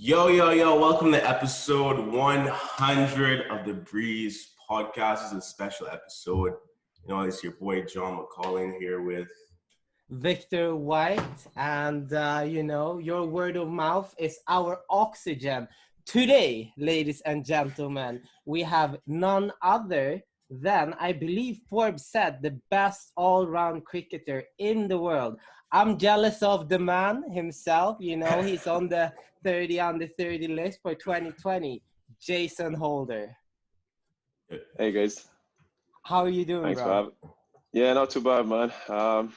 Yo, welcome to episode 100 of the Breeze podcast. This is a special episode. It's your boy John McCollin here with Victor White, and your word of mouth is our oxygen. Today, ladies and gentlemen, we have none other than, I believe Forbes said, the best all-round cricketer in the world. I'm jealous of the man himself. He's on the 30 under 30 list for 2020. Jasonholder. Hey guys, How are you doing, thanks for bro? having. Yeah, not too bad, man.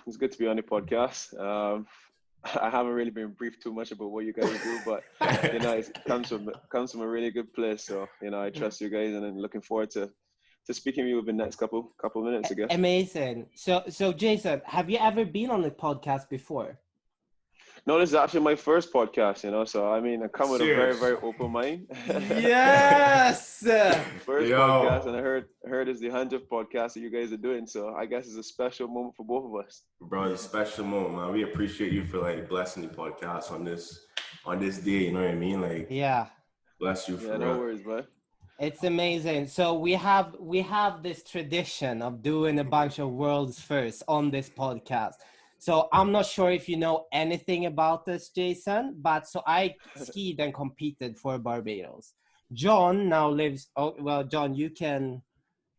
It's good to be on the podcast. I haven't really been briefed too much about what you guys do, but it comes from a really good place. So I trust you guys, and I'm looking forward to speaking to you over the next couple minutes, I guess. Amazing. So Jason, have you ever been on the podcast before? No, this is actually my first podcast, so I come with a very, very open mind. Yes. First podcast, and I heard it's the 100th podcast that you guys are doing, so I guess it's a special moment for both of us. bro. It's a special moment, man. We appreciate you for blessing the podcast on this day. You know what I mean? Yeah. Bless you for Yeah, no worries, man. It's amazing. So we have this tradition of doing a bunch of world's firsts on this podcast. So I'm not sure if you know anything about this, Jason, but so I skied and competed for Barbados. John now lives. Oh well, John, you can.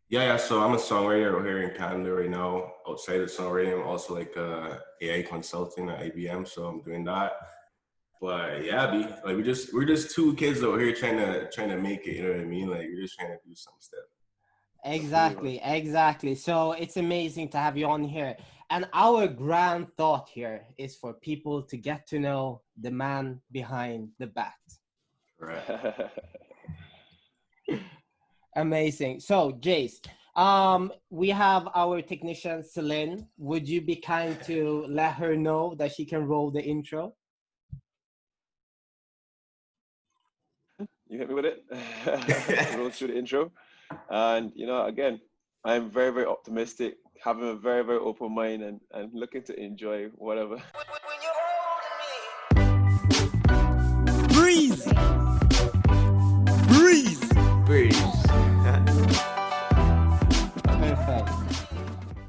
Yeah. So I'm a songwriter over here in Canada right now. Outside of songwriting, I'm also AI consulting at IBM. So I'm doing that. But yeah, we're just two kids over here trying to make it. You know what I mean? We're just trying to do some stuff. Exactly. So it's amazing to have you on here. And our grand thought here is for people to get to know the man behind the bat. Right. Amazing. So, Jase, we have our technician, Celine. Would you be kind to let her know that she can roll the intro? You hit me with it. Roll through the intro. And, again, I'm very, very optimistic, having a very, very open mind and looking to enjoy whatever. Breeze. Perfect.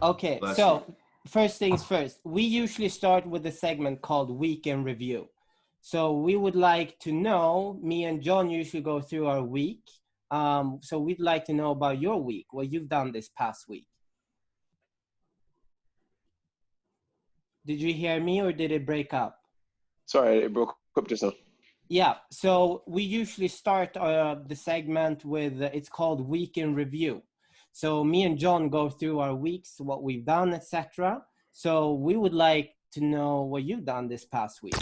Okay, so first things first, we usually start with a segment called Week in Review. So we would like to know, me and John usually go through our week. So we'd like to know about your week, what you've done this past week. Did you hear me or did it break up? Sorry, it broke up just now. Yeah, so we usually start the segment with, it's called Week in Review. So me and John go through our weeks, what we've done, etc. So we would like to know what you've done this past week.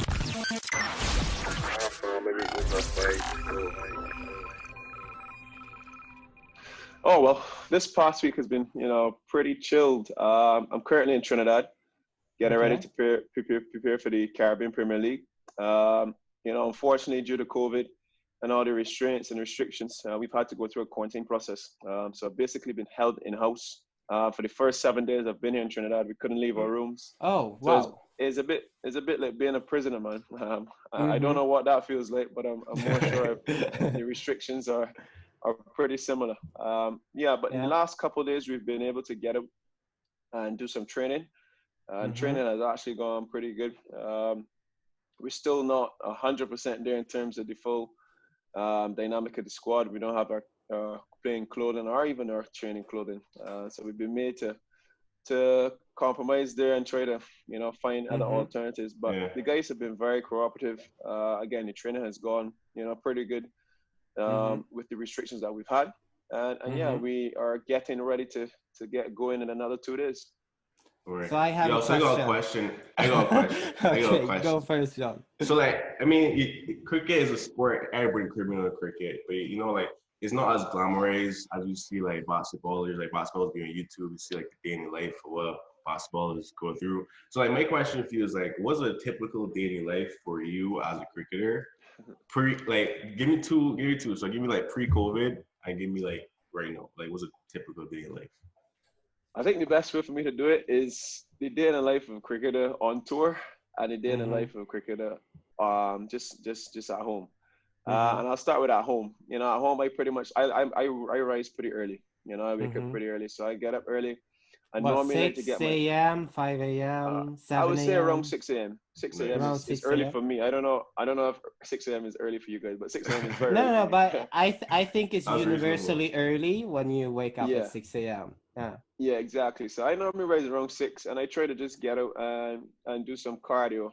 Oh, well, this past week has been, pretty chilled. I'm currently in Trinidad, getting ready to prepare for the Caribbean Premier League. Unfortunately, due to COVID and all the restraints and restrictions, we've had to go through a quarantine process. So I've basically been held in-house. For the first 7 days I've been here in Trinidad, we couldn't leave our rooms. Oh, wow. So it's a bit like being a prisoner, man. I don't know what that feels like, but I'm more sure the restrictions are pretty similar. But in the last couple of days, we've been able to get out and do some training. And training has actually gone pretty good. We're still not 100% there in terms of the full dynamic of the squad. We don't have our playing clothing or even our training clothing. So we've been made to compromise there and try to, find other alternatives. But the guys have been very cooperative. Again, the training has gone, pretty good with the restrictions that we've had. And we are getting ready to get going in another 2 days. Right. So I have a question. I got a question. Okay, go first, John. So cricket is a sport. Everybody could know cricket, but it's not as glamorous as you see basketballers. Basketballers being on YouTube, you see the day in the life of what basketballers go through. So my question for you is what's a typical daily life for you as a cricketer? Give me two. So give me pre-COVID and give me right now. What's a typical day in life? I think the best way for me to do it is the day in the life of a cricketer on tour and the day in the life of a cricketer just at home. And I'll start with at home. You know, at home I pretty much I rise pretty early. You know, I wake up pretty early, so I get up early. I What, normally like to get 6 my a.m., 5 a.m., I 7 would say around a.m.? 6 a.m. 6 a.m. Around is 6 early a.m.? for me. I don't know. I don't know if 6 a.m. is early for you guys, but 6 a.m. is very No, early no, for no, me. but I think it's That's reasonable. universally early when you wake up at Yeah. 6 a.m. Yeah. Yeah, exactly. So I normally rise around 6, and I try to just get out and do some cardio.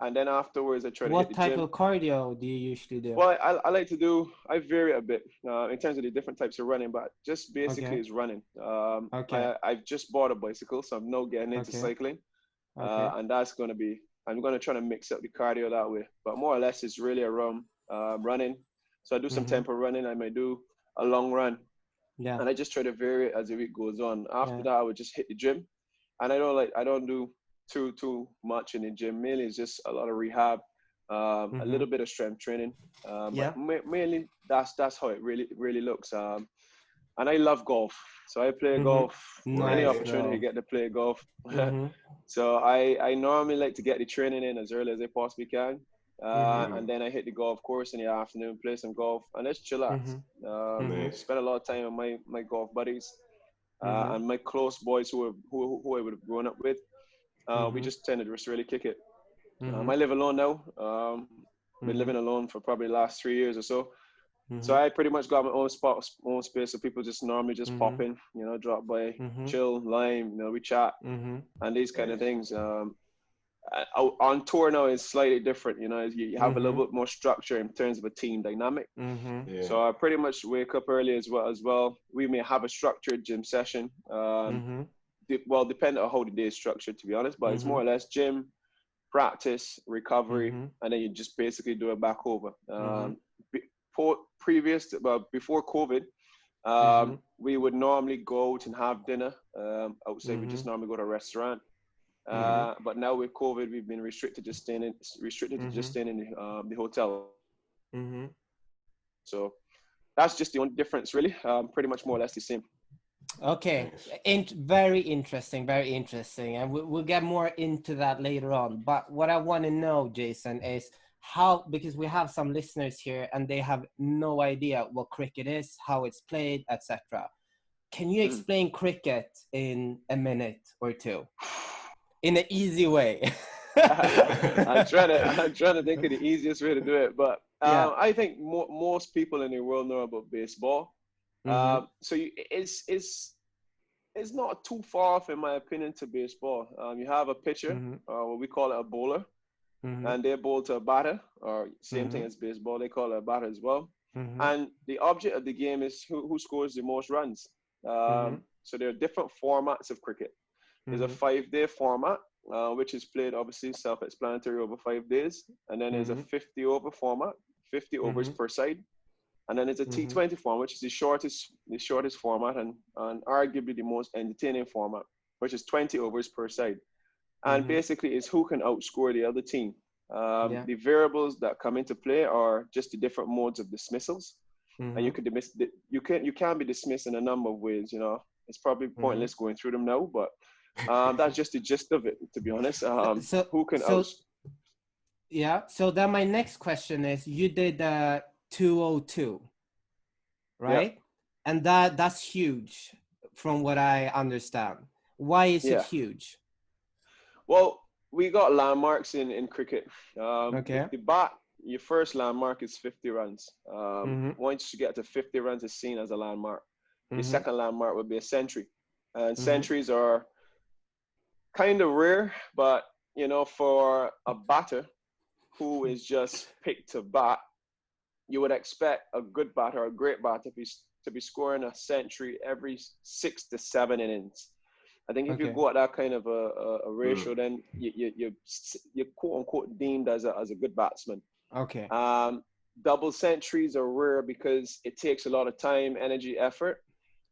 And then afterwards, I try to hit What the type gym. of cardio do you usually do? Well, I like to do. I vary a bit in terms of the different types of running, but just basically Okay. is running. Okay. I've just bought a bicycle, so I'm now getting into Okay. cycling, Okay. and that's gonna be. I'm gonna try to mix up the cardio that way, but more or less it's really around running. So I do some tempo running. I might do a long run, Yeah. and I just try to vary it as the week goes on. After Yeah. that, I would just hit the gym, and I don't do too much in the gym. Mainly, it's just a lot of rehab, a little bit of strength training, but Yeah. mainly that's how it really looks. And I love golf, so I play golf any Nice, opportunity to bro. get to play golf. So I normally like to get the training in as early as I possibly can. And then I hit the golf course in the afternoon, play some golf, and let's chillax. Nice. Spend a lot of time with my golf buddies and my close boys who I would have grown up with. We just tended to just really kick it. I live alone now. Been living alone for probably the last 3 years or so. So I pretty much got my own spot, own space. So people just normally just pop in, you know, drop by, chill, lime, you know, we chat and these kind of things. On tour now is slightly different, you know, you have a little bit more structure in terms of a team dynamic. Yeah. So I pretty much wake up early as well. We may have a structured gym session. Well, depending on how the day is structured, to be honest, but it's more or less gym, practice, recovery, and then you just basically do it back over. Before COVID, we would normally go out and have dinner outside. We just normally go to a restaurant. But now with COVID, we've been restricted to just staying in the hotel. So that's just the only difference, really. Pretty much more or less the same. Okay, Nice. very interesting, and we'll get more into that later on. But what I want to know, Jason, is how, because we have some listeners here and they have no idea what cricket is, how it's played, etc. Can you explain cricket in a minute or two, in an easy way? I'm trying to think of the easiest way to do it, but Yeah. I think most people in the world know about baseball. So it's not too far off, in my opinion, to baseball. You have a pitcher, what we call it a bowler, and they bowl to a batter, or same thing as baseball, they call it a batter as well. And the object of the game is who scores the most runs. So there are different formats of cricket. There's a 5-day format, which is played, obviously self-explanatory, over 5 days. And then there's a 50-over format, 50 overs per side. And then there's a T20 format, which is the shortest format and arguably the most entertaining format, which is 20 overs per side. And basically is who can outscore the other team. The variables that come into play are just the different modes of dismissals. And you can be dismissed in a number of ways, you know. It's probably pointless going through them now, but that's just the gist of it, to be honest. Who can Yeah. So then my next question is, you did 202, right? Yeah. And that's huge from what I understand. Why is it huge? Well, we got landmarks in cricket. Okay. The bat, your first landmark is 50 runs. Once you get to 50 runs, it's seen as a landmark. The second landmark would be a century. And centuries are kind of rare, but, you know, for a batter who is just picked to bat, you would expect a good batter, a great batter, to be scoring a century every 6 to 7 innings. I think if you go at that kind of a ratio, then you're quote unquote deemed as a good batsman. Okay. Double centuries are rare because it takes a lot of time, energy, effort.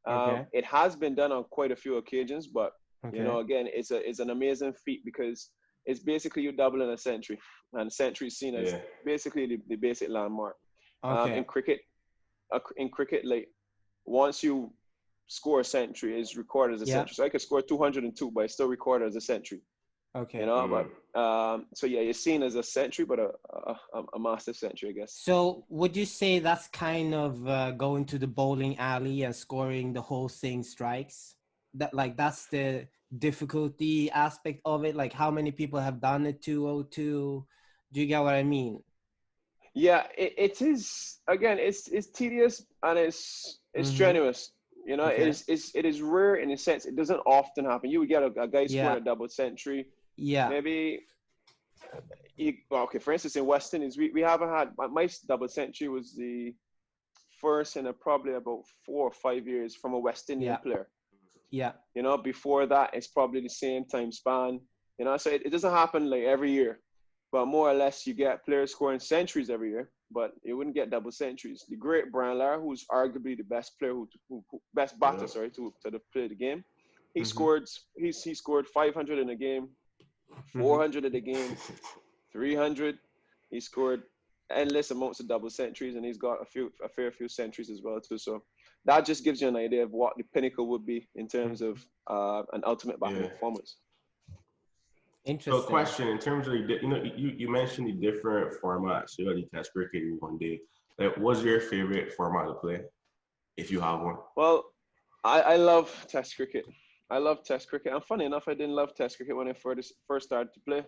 It has been done on quite a few occasions, but you know, again, it's an amazing feat because it's basically you doubling a century, and century is seen as basically the basic landmark. In cricket, like once you score a century, is recorded as a century. So I could score 202, but it's still recorded as a century. Okay. You know, but so yeah, you're seen as a century, but a massive century, I guess. So would you say that's kind of going to the bowling alley and scoring the whole thing strikes? That's the difficulty aspect of it. Like how many people have done it 202? Do you get what I mean? Yeah, it is. Again, it's tedious and it's strenuous. You know, Okay. it is rare in a sense. It doesn't often happen. You would get a guy scoring a double century. Yeah. Maybe. Okay, for instance, in West Indies, we haven't had my double century was the first in probably about 4 or 5 years from a West Indian player. Yeah. You know, before that, it's probably the same time span. You know, so it doesn't happen like every year, but more or less you get players scoring centuries every year, but you wouldn't get double centuries. The great Brian Lara, who's arguably the best player, best batter, sorry, to play the game, he scored 500 in a game, 400 in a game, 300. He scored endless amounts of double centuries, and he's got a fair few centuries as well too. So that just gives you an idea of what the pinnacle would be in terms of an ultimate batting performance. Interesting. So, question in terms of you mentioned the different formats. You got the Test cricket in one day. Like, what's your favorite format to play, if you have one? Well, I love Test cricket. I love Test cricket. And funny enough, I didn't love Test cricket when I first started to play.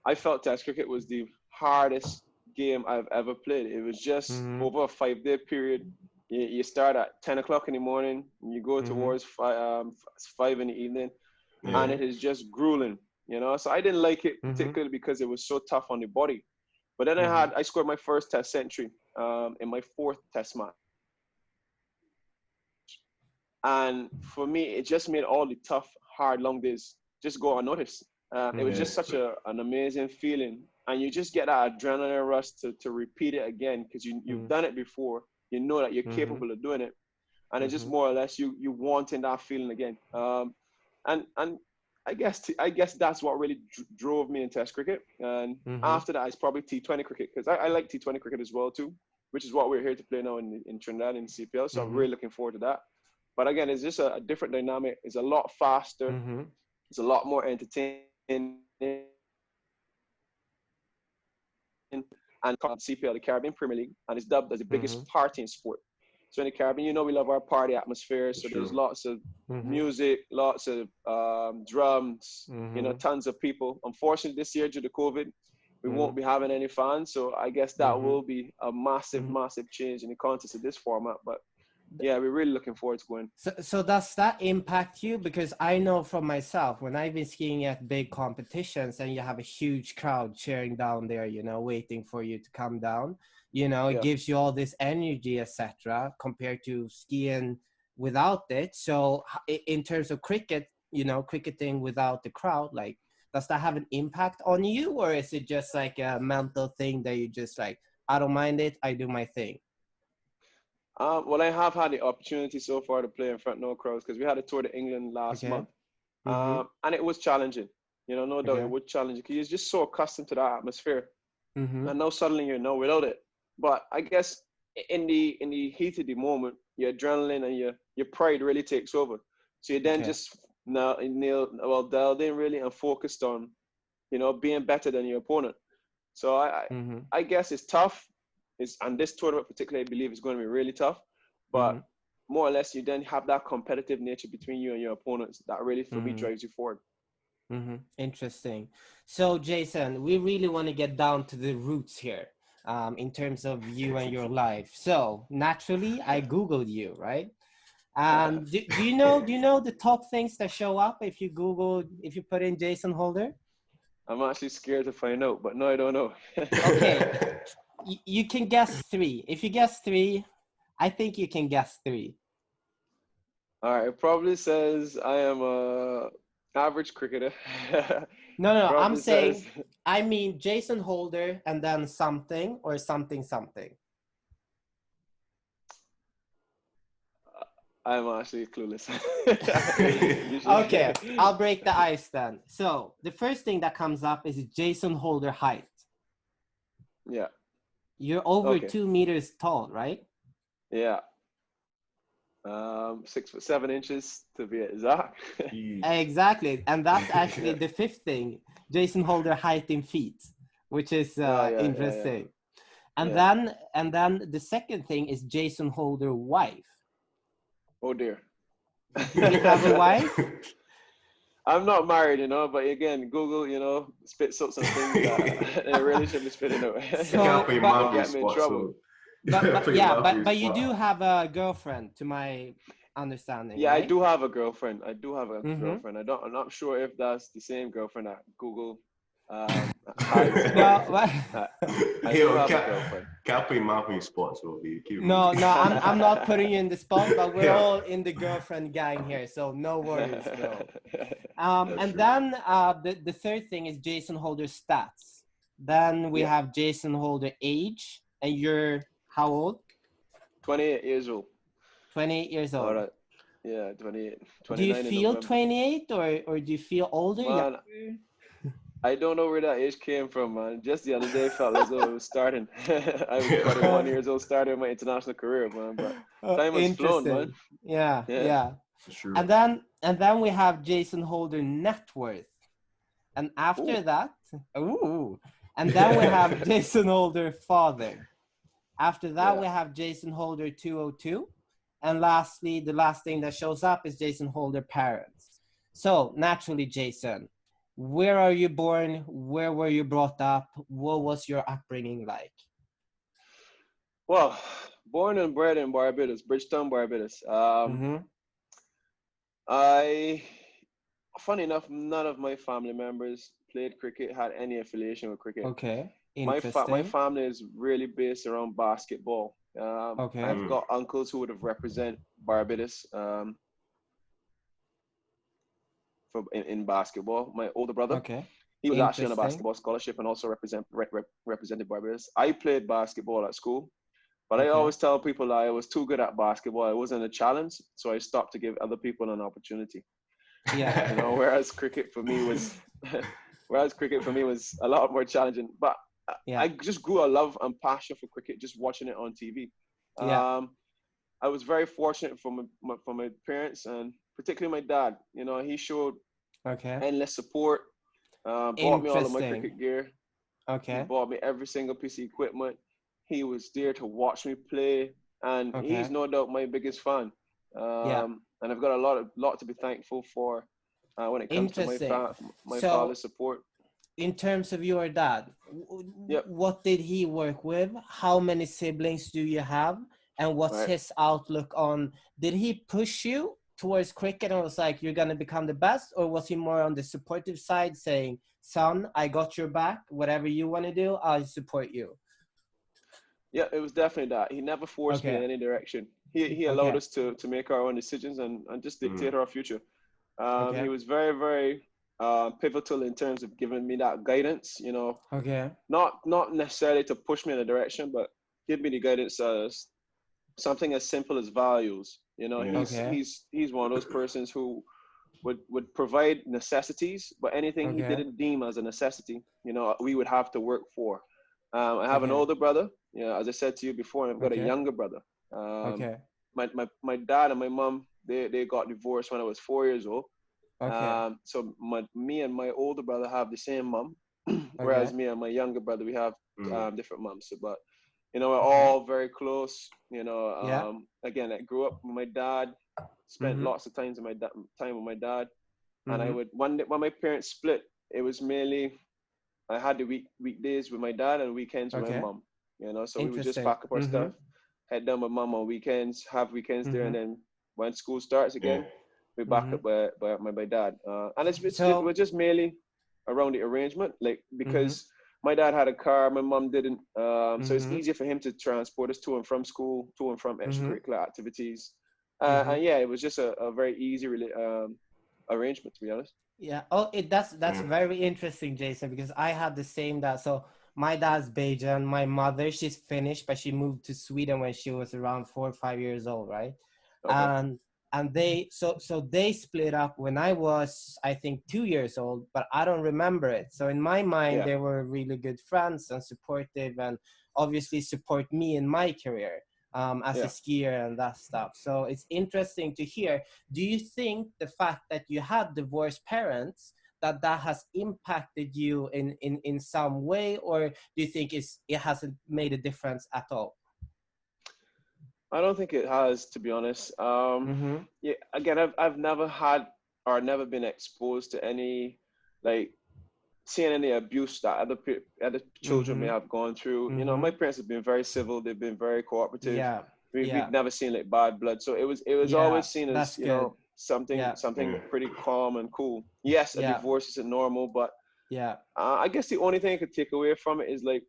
I felt Test cricket was the hardest game I've ever played. It was just over a 5-day period. You start at 10 o'clock in the morning, and you go towards 5 in the evening, and it is just grueling, you know. So I didn't like it particularly because it was so tough on the body. But then I scored my first Test century in my 4th Test match. And for me, it just made all the tough, hard, long days just go unnoticed. It was just such an amazing feeling. And you just get that adrenaline rush to repeat it again because you've done it before. You know that you're capable of doing it. And it's just more or less you wanting that feeling again. And I guess that's what really drove me in Test cricket. And after that, it's probably T20 cricket because I like T20 cricket as well too, which is what we're here to play now in Trinidad in CPL. So I'm really looking forward to that. But again, it's just a different dynamic. It's a lot faster. It's a lot more entertaining. And CPL, the Caribbean Premier League, and it's dubbed as the biggest party in sport. So in the Caribbean, you know, we love our party atmosphere. So there's lots of music, lots of drums, you know, tons of people. Unfortunately, this year due to COVID, we won't be having any fans. So I guess that will be a massive, massive change in the context of this format. But yeah, we're really looking forward to going. So does that impact you? Because I know from myself, when I've been skiing at big competitions and you have a huge crowd cheering down there, you know, waiting for you to come down, you know, it gives you all this energy, etc., compared to skiing without it. So in terms of cricket, you know, cricketing without the crowd, like, does that have an impact on you? Or is it just like a mental thing that you just like, I don't mind it, I do my thing? Well, I have had the opportunity so far to play in front of no crowds because we had a tour to England last month. And it was challenging. You know, no doubt it was challenging because you're just so accustomed to that atmosphere. And now suddenly you're now without it. But I guess in the heat of the moment, your adrenaline and your pride really takes over. So you then just dialed in really and focused on, you know, being better than your opponent. So I guess it's tough. And this tournament particularly, I believe, is going to be really tough. But more or less, you then have that competitive nature between you and your opponents that really, for me, drives you forward. Interesting. So, Jason, we really want to get down to the roots here in terms of you and your life. So, naturally, I Googled you, right? Do you know the top things that show up if you put in Jason Holder? I'm actually scared to find out, but no, I don't know. Okay. You can guess 3. If you guess 3, I think you can guess 3. All right. It probably says I am a average cricketer. No. I'm saying, I mean Jason Holder and then something or something. I'm actually clueless. Okay, I'll break the ice then. So the first thing that comes up is Jason Holder height. Yeah. You're over 2 meters tall, right? Yeah. 6'7" to be exact. Exactly, and that's actually the fifth thing. Jason Holder height in feet, which is interesting. And then the second thing is Jason Holder wife. Oh dear. Do you have a wife? I'm not married, you know, but again, Google, you know, spits out some things that it really should be spitting out. So, but get me in trouble. But you do have a girlfriend, to my understanding. Yeah, right? I do have a girlfriend. Girlfriend. I'm not sure if that's the same girlfriend that Google has. No, I do have a girlfriend. Can't put your mouth in spots, will be. No, I'm not putting you in the spot, but we're all in the girlfriend gang here, so no worries, bro. And then the third thing is Jason Holder stats. Then we have Jason Holder age, and you're how old? 28 years old. 28 years old. All right. Yeah, 28. Do you feel 28 or do you feel older? Man, I don't know where that age came from, man. Just the other day felt as though it was starting. I was 21 years old, starting my international career, man. But time has flown, man. Yeah. Sure. And then we have Jason Holder net worth. And after that, and then we have Jason Holder father. After that, we have Jason Holder 202. And lastly, the last thing that shows up is Jason Holder parents. So naturally, Jason, where are you born? Where were you brought up? What was your upbringing like? Well, born and bred in Barbados, Bridgetown, Barbados. Funny enough, none of my family members played cricket, had any affiliation with cricket. Okay, interesting. My family is really based around basketball. I've got uncles who would have represent Barbados in basketball. My older brother, he was actually on a basketball scholarship and also represented Barbados. I played basketball at school, but I always tell people that I was too good at basketball. It wasn't a challenge, so I stopped to give other people an opportunity. Yeah, you know, whereas cricket for me was a lot more challenging. But I just grew a love and passion for cricket just watching it on TV. I was very fortunate from my parents, and particularly my dad. You know, he showed endless support. Bought me all of my cricket gear. He bought me every single piece of equipment. He was there to watch me play, and he's no doubt my biggest fan. And I've got a lot to be thankful for when it comes to my father's support. In terms of your dad, what did he work with? How many siblings do you have? And what's his outlook on, did he push you towards cricket and was like, you're going to become the best? Or was he more on the supportive side saying, son, I got your back, whatever you want to do, I'll support you? Yeah, it was definitely that. He never forced me in any direction. He allowed us to make our own decisions and just dictate our future. He was very, very pivotal in terms of giving me that guidance, you know. Not necessarily to push me in a direction, but give me the guidance as something as simple as values. You know, he's one of those persons who would provide necessities, but anything he didn't deem as a necessity, you know, we would have to work for. I have an older brother, you know, as I said to you before, and I've got a younger brother. My dad and my mom, they got divorced when I was 4 years old. So me and my older brother have the same mom, whereas me and my younger brother, we have different moms. So, but you know, we're all very close. You know, again, I grew up with my dad, spent lots of time with my dad, and I would when my parents split, it was mainly I had the weekdays with my dad and weekends with my mom. You know, so we would just pack up our stuff, head down with mom on weekends, have weekends there, and then when school starts again, we back up by my dad. And it was just mainly around the arrangement, like because my dad had a car, my mom didn't, so it's easier for him to transport us to and from school, to and from extracurricular activities. And yeah, it was just a very easy arrangement, to be honest. Yeah. Oh, that's very interesting, Jason, because I had the same dad. So my dad's Bajan, my mother, she's Finnish, but she moved to Sweden when she was around 4 or 5 years old, right? And they they split up when I was, I think, 2 years old, but I don't remember it. So in my mind, they were really good friends and supportive, and obviously support me in my career. as a skier and that stuff. So it's interesting to hear. Do you think the fact that you had divorced parents, that has impacted you in some way, or do you think it hasn't made a difference at all? I don't think it has, to be honest. Yeah, again, I've never had or never been exposed to any, like, seeing any abuse that other children may have gone through. You know, my parents have been very civil. They've been very cooperative. Yeah. We've never seen like bad blood. So it was always seen as, you know, something pretty calm and cool. Yes, a divorce isn't normal, but I guess the only thing I could take away from it is, like,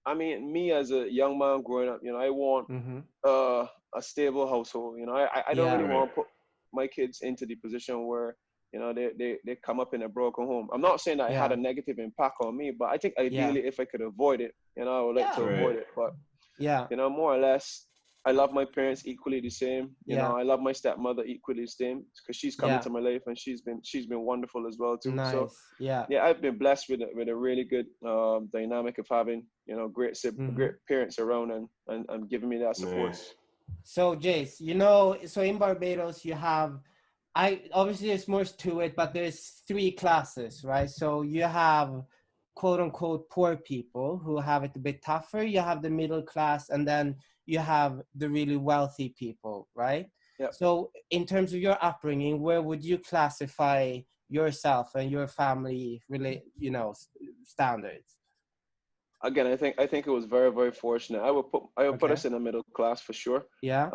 I mean, me as a young man growing up, you know, I want a stable household. You know, I don't really want to put my kids into the position where, you know, they come up in a broken home. I'm not saying that it had a negative impact on me, but I think ideally if I could avoid it, you know, I would like to avoid it. But, you know, more or less, I love my parents equally the same. You know, I love my stepmother equally the same, because she's come into my life and she's been wonderful as well too. Nice. So I've been blessed with a really good dynamic of having, you know, great parents around and giving me that support. Nice. So Jase, you know, so in Barbados you have, obviously there's more to it, but there's 3 classes, right? So you have quote unquote poor people who have it a bit tougher. You have the middle class, and then you have the really wealthy people, right? Yep. So in terms of your upbringing, where would you classify yourself and your family, really, you know, standards? Again, I think it was very, very fortunate. I would put us in the middle class for sure. Yeah.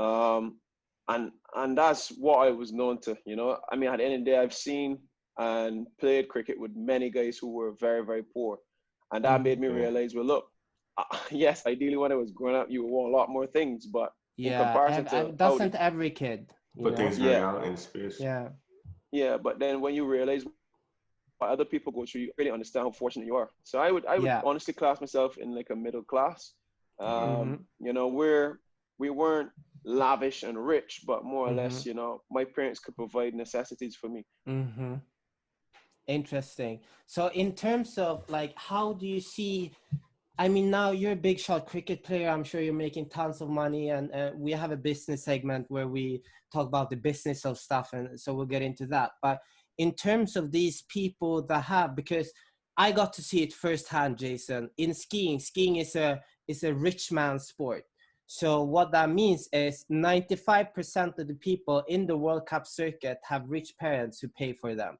And that's what I was known to. You know, I mean, at the end of the day, I've seen and played cricket with many guys who were very, very poor, and that made me realize, well, look, yes, ideally when I was growing up, you would want a lot more things, but in comparison to doesn't every kid, put things out in space. Yeah, but then when you realize what other people go through, you really understand how fortunate you are. So I would honestly class myself in like a middle class. You know, we weren't lavish and rich, but more or less, you know, my parents could provide necessities for me. Interesting. So in terms of, like, how do you see, I mean, now you're a big shot cricket player. I'm sure you're making tons of money, and we have a business segment where we talk about the business of stuff, and so we'll get into that. But in terms of these people that have, because I got to see it firsthand, Jason, in skiing. Skiing is a rich man's sport. So what that means is 95% of the people in the World Cup circuit have rich parents who pay for them.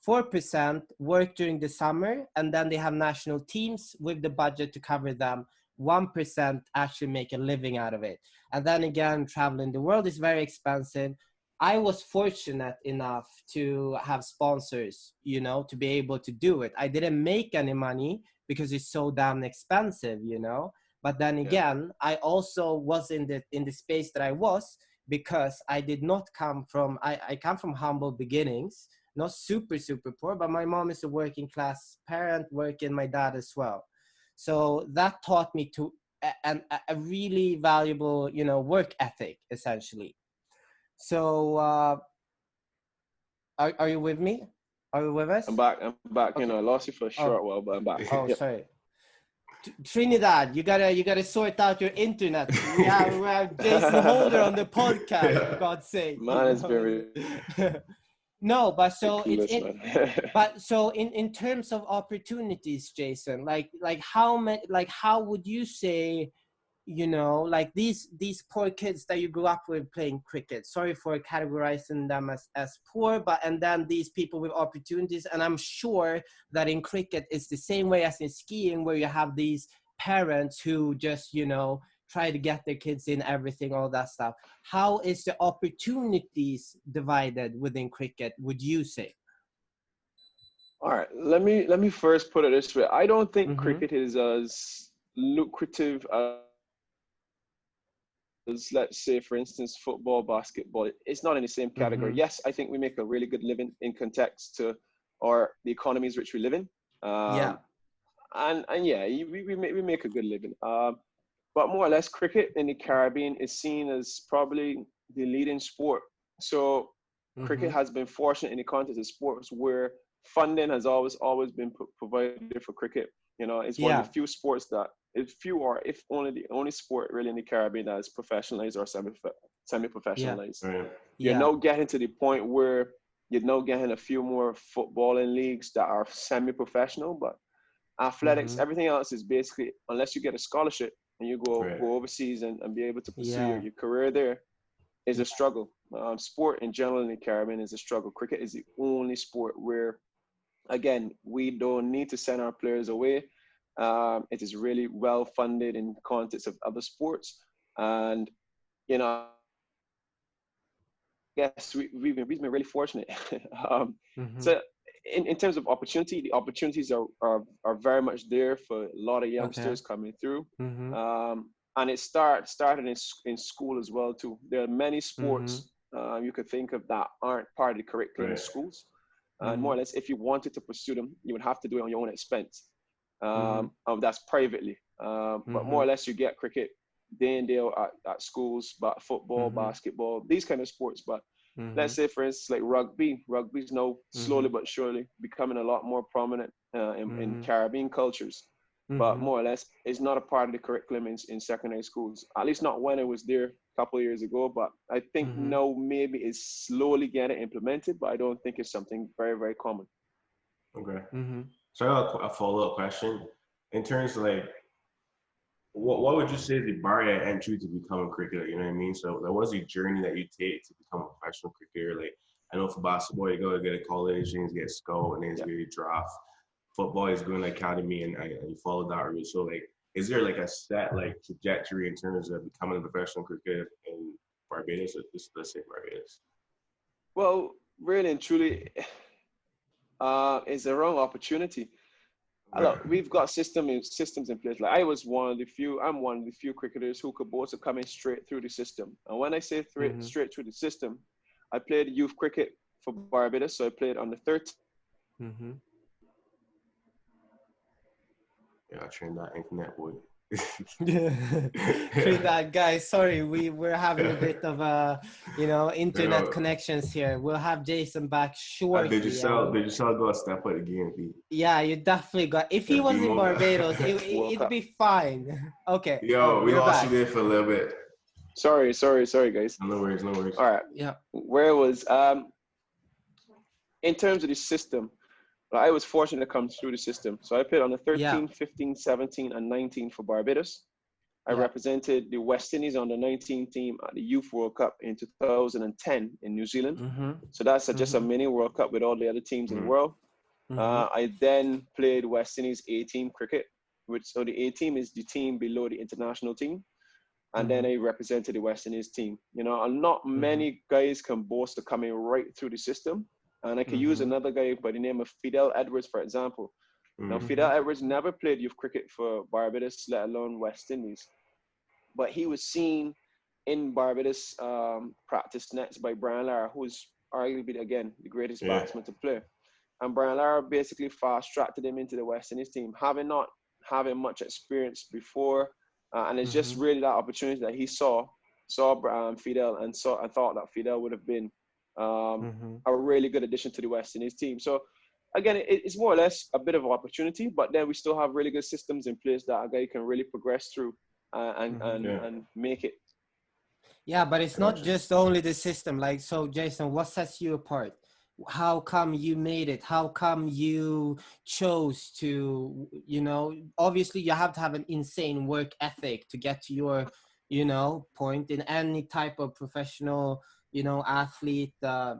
4% work during the summer, and then they have national teams with the budget to cover them. 1% actually make a living out of it. And then again, traveling the world is very expensive. I was fortunate enough to have sponsors, you know, to be able to do it. I didn't make any money because it's so damn expensive, you know. But then again, I also was in the space that I was because I did not come from, I come from humble beginnings. Not super, super poor, but my mom is a working class parent, working, my dad as well. So that taught me to a really valuable, you know, work ethic, essentially. So are you with me? Are you with us? I'm back. Okay. You know, I lost you for a short while, but I'm back. Sorry. Trinidad, you gotta sort out your internet. We have Jason Holder on the podcast, for God's sake. Man, it's very no, but so but so in terms of opportunities, Jason, like how would you say, you know, like these poor kids that you grew up with playing cricket, sorry for categorizing them as poor, but and then these people with opportunities, and I'm sure that in cricket it's the same way as in skiing, where you have these parents who just, you know, try to get their kids in everything, all that stuff. How is the opportunities divided within cricket, would you say? All right, let me first put it this way. I don't think cricket is as lucrative as, let's say, for instance, football, basketball. It's not in the same category. Yes, I think we make a really good living in context to the economies which we live in. And yeah, we make a good living. But more or less, cricket in the Caribbean is seen as probably the leading sport. So cricket has been fortunate in the context of sports where funding has always been provided for cricket. You know, it's one of the few sports that if few or if only the only sport really in the Caribbean that is professionalized or semi-professionalized. Right. You're now getting to the point where you're now getting a few more footballing leagues that are semi-professional, but athletics, everything else is basically, unless you get a scholarship and you go overseas and be able to pursue your career there, is a struggle. Sport in general in the Caribbean is a struggle. Cricket is the only sport where, again, we don't need to send our players away. It is really well funded in context of other sports, and you know, yes, we've been really fortunate. So in terms of opportunity, the opportunities are very much there for a lot of youngsters coming through. And it started in school as well too. There are many sports you could think of that aren't part of the curriculum in schools. And more or less, if you wanted to pursue them, you would have to do it on your own expense. That's privately. But more or less, you get cricket day in, day out at schools, but football, basketball, these kind of sports. But let's say, for instance, like rugby. Rugby is now slowly but surely becoming a lot more prominent in Caribbean cultures. But more or less, it's not a part of the curriculum in secondary schools, at least not when it was there a couple of years ago. But I think now maybe it's slowly getting implemented, but I don't think it's something very, very common. Okay. So I got a follow-up question. In terms of like, what would you say is the barrier to entry to become a cricketer? You know what I mean? So like, what's the journey that you take to become a professional cricketer? Like, I know for basketball, you go to get a college, then you get a scout, and then you get a draft. Football is going to academy, and you follow that route. So like, is there like a set like trajectory in terms of becoming a professional cricketer in Barbados? Let's say Barbados. Well, really and truly, it's the wrong opportunity. Look, we've got systems in place. Like I'm one of the few cricketers who could both come in straight through the system. And when I say straight through the system, I played youth cricket for Barbados, so I played on the 13. Yeah, train that internet boy. Trinidad guys, sorry, we're having a bit of internet connections here. We'll have Jason back shortly. Did you sell go a step up again, Pete? Yeah, you definitely got. If he was in Barbados, it'd be fine. Okay. Yo, we lost you there for a little bit. Sorry, guys. No worries. All right. Yeah. Where was in terms of the system, I was fortunate to come through the system. So I played on the 13, 15, 17, and 19 for Barbados. I represented the West Indies on the 19 team at the Youth World Cup in 2010 in New Zealand. So that's just a mini World Cup with all the other teams in the world. I then played West Indies A-team cricket, so the A-team is the team below the international team. And then I represented the West Indies team. You know, and not many guys can boast of coming right through the system. And I could use another guy by the name of Fidel Edwards, for example. Now, Fidel Edwards never played youth cricket for Barbados, let alone West Indies. But he was seen in Barbados practice nets by Brian Lara, who's arguably, again, the greatest batsman to play. And Brian Lara basically fast-tracked him into the West Indies team, having much experience before. And it's just really that opportunity that he saw Fidel and thought that Fidel would have been a really good addition to the West Indies team. So again, it's more or less a bit of an opportunity, but then we still have really good systems in place that a guy can really progress through and make it. Yeah, but it's not just only the system. Like, so Jason, what sets you apart? How come you made it? How come you chose to, obviously you have to have an insane work ethic to get to your, point in any type of professional, athlete,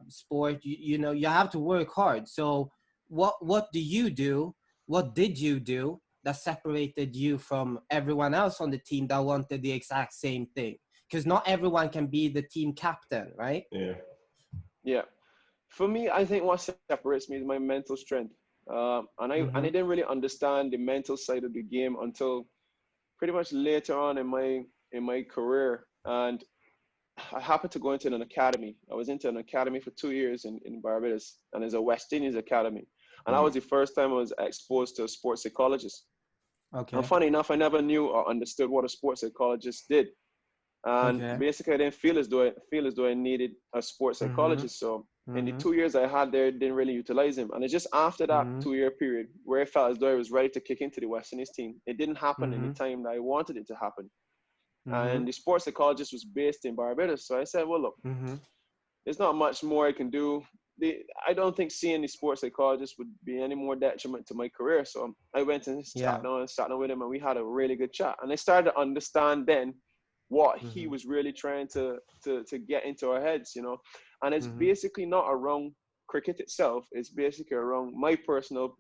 sport, you have to work hard. So what do you do? What did you do that separated you from everyone else on the team that wanted the exact same thing? Because not everyone can be the team captain, right? Yeah. For me, I think what separates me is my mental strength. And I didn't really understand the mental side of the game until pretty much later on in my career. And I happened to go into an academy. I was into an academy for 2 years in Barbados, and it's a West Indies academy. And that was the first time I was exposed to a sports psychologist. Okay. And funny enough, I never knew or understood what a sports psychologist did. And basically, I didn't feel as though I needed a sports psychologist. So In the Mm-hmm. 2 years I had there, didn't really utilize him. And it's just after that Mm-hmm. 2 year period where I felt as though I was ready to kick into the West Indies team. It didn't happen in the Mm-hmm. time that I wanted it to happen. Mm-hmm. And the sports psychologist was based in Barbados. So I said, well, look, Mm-hmm. there's not much more I can do. I don't think seeing the sports psychologist would be any more detriment to my career. So I went and sat Yeah. down with him, and we had a really good chat. And I started to understand then what he Mm-hmm. was really trying to get into our heads, you know. And it's Mm-hmm. basically not around cricket itself. It's basically around my personal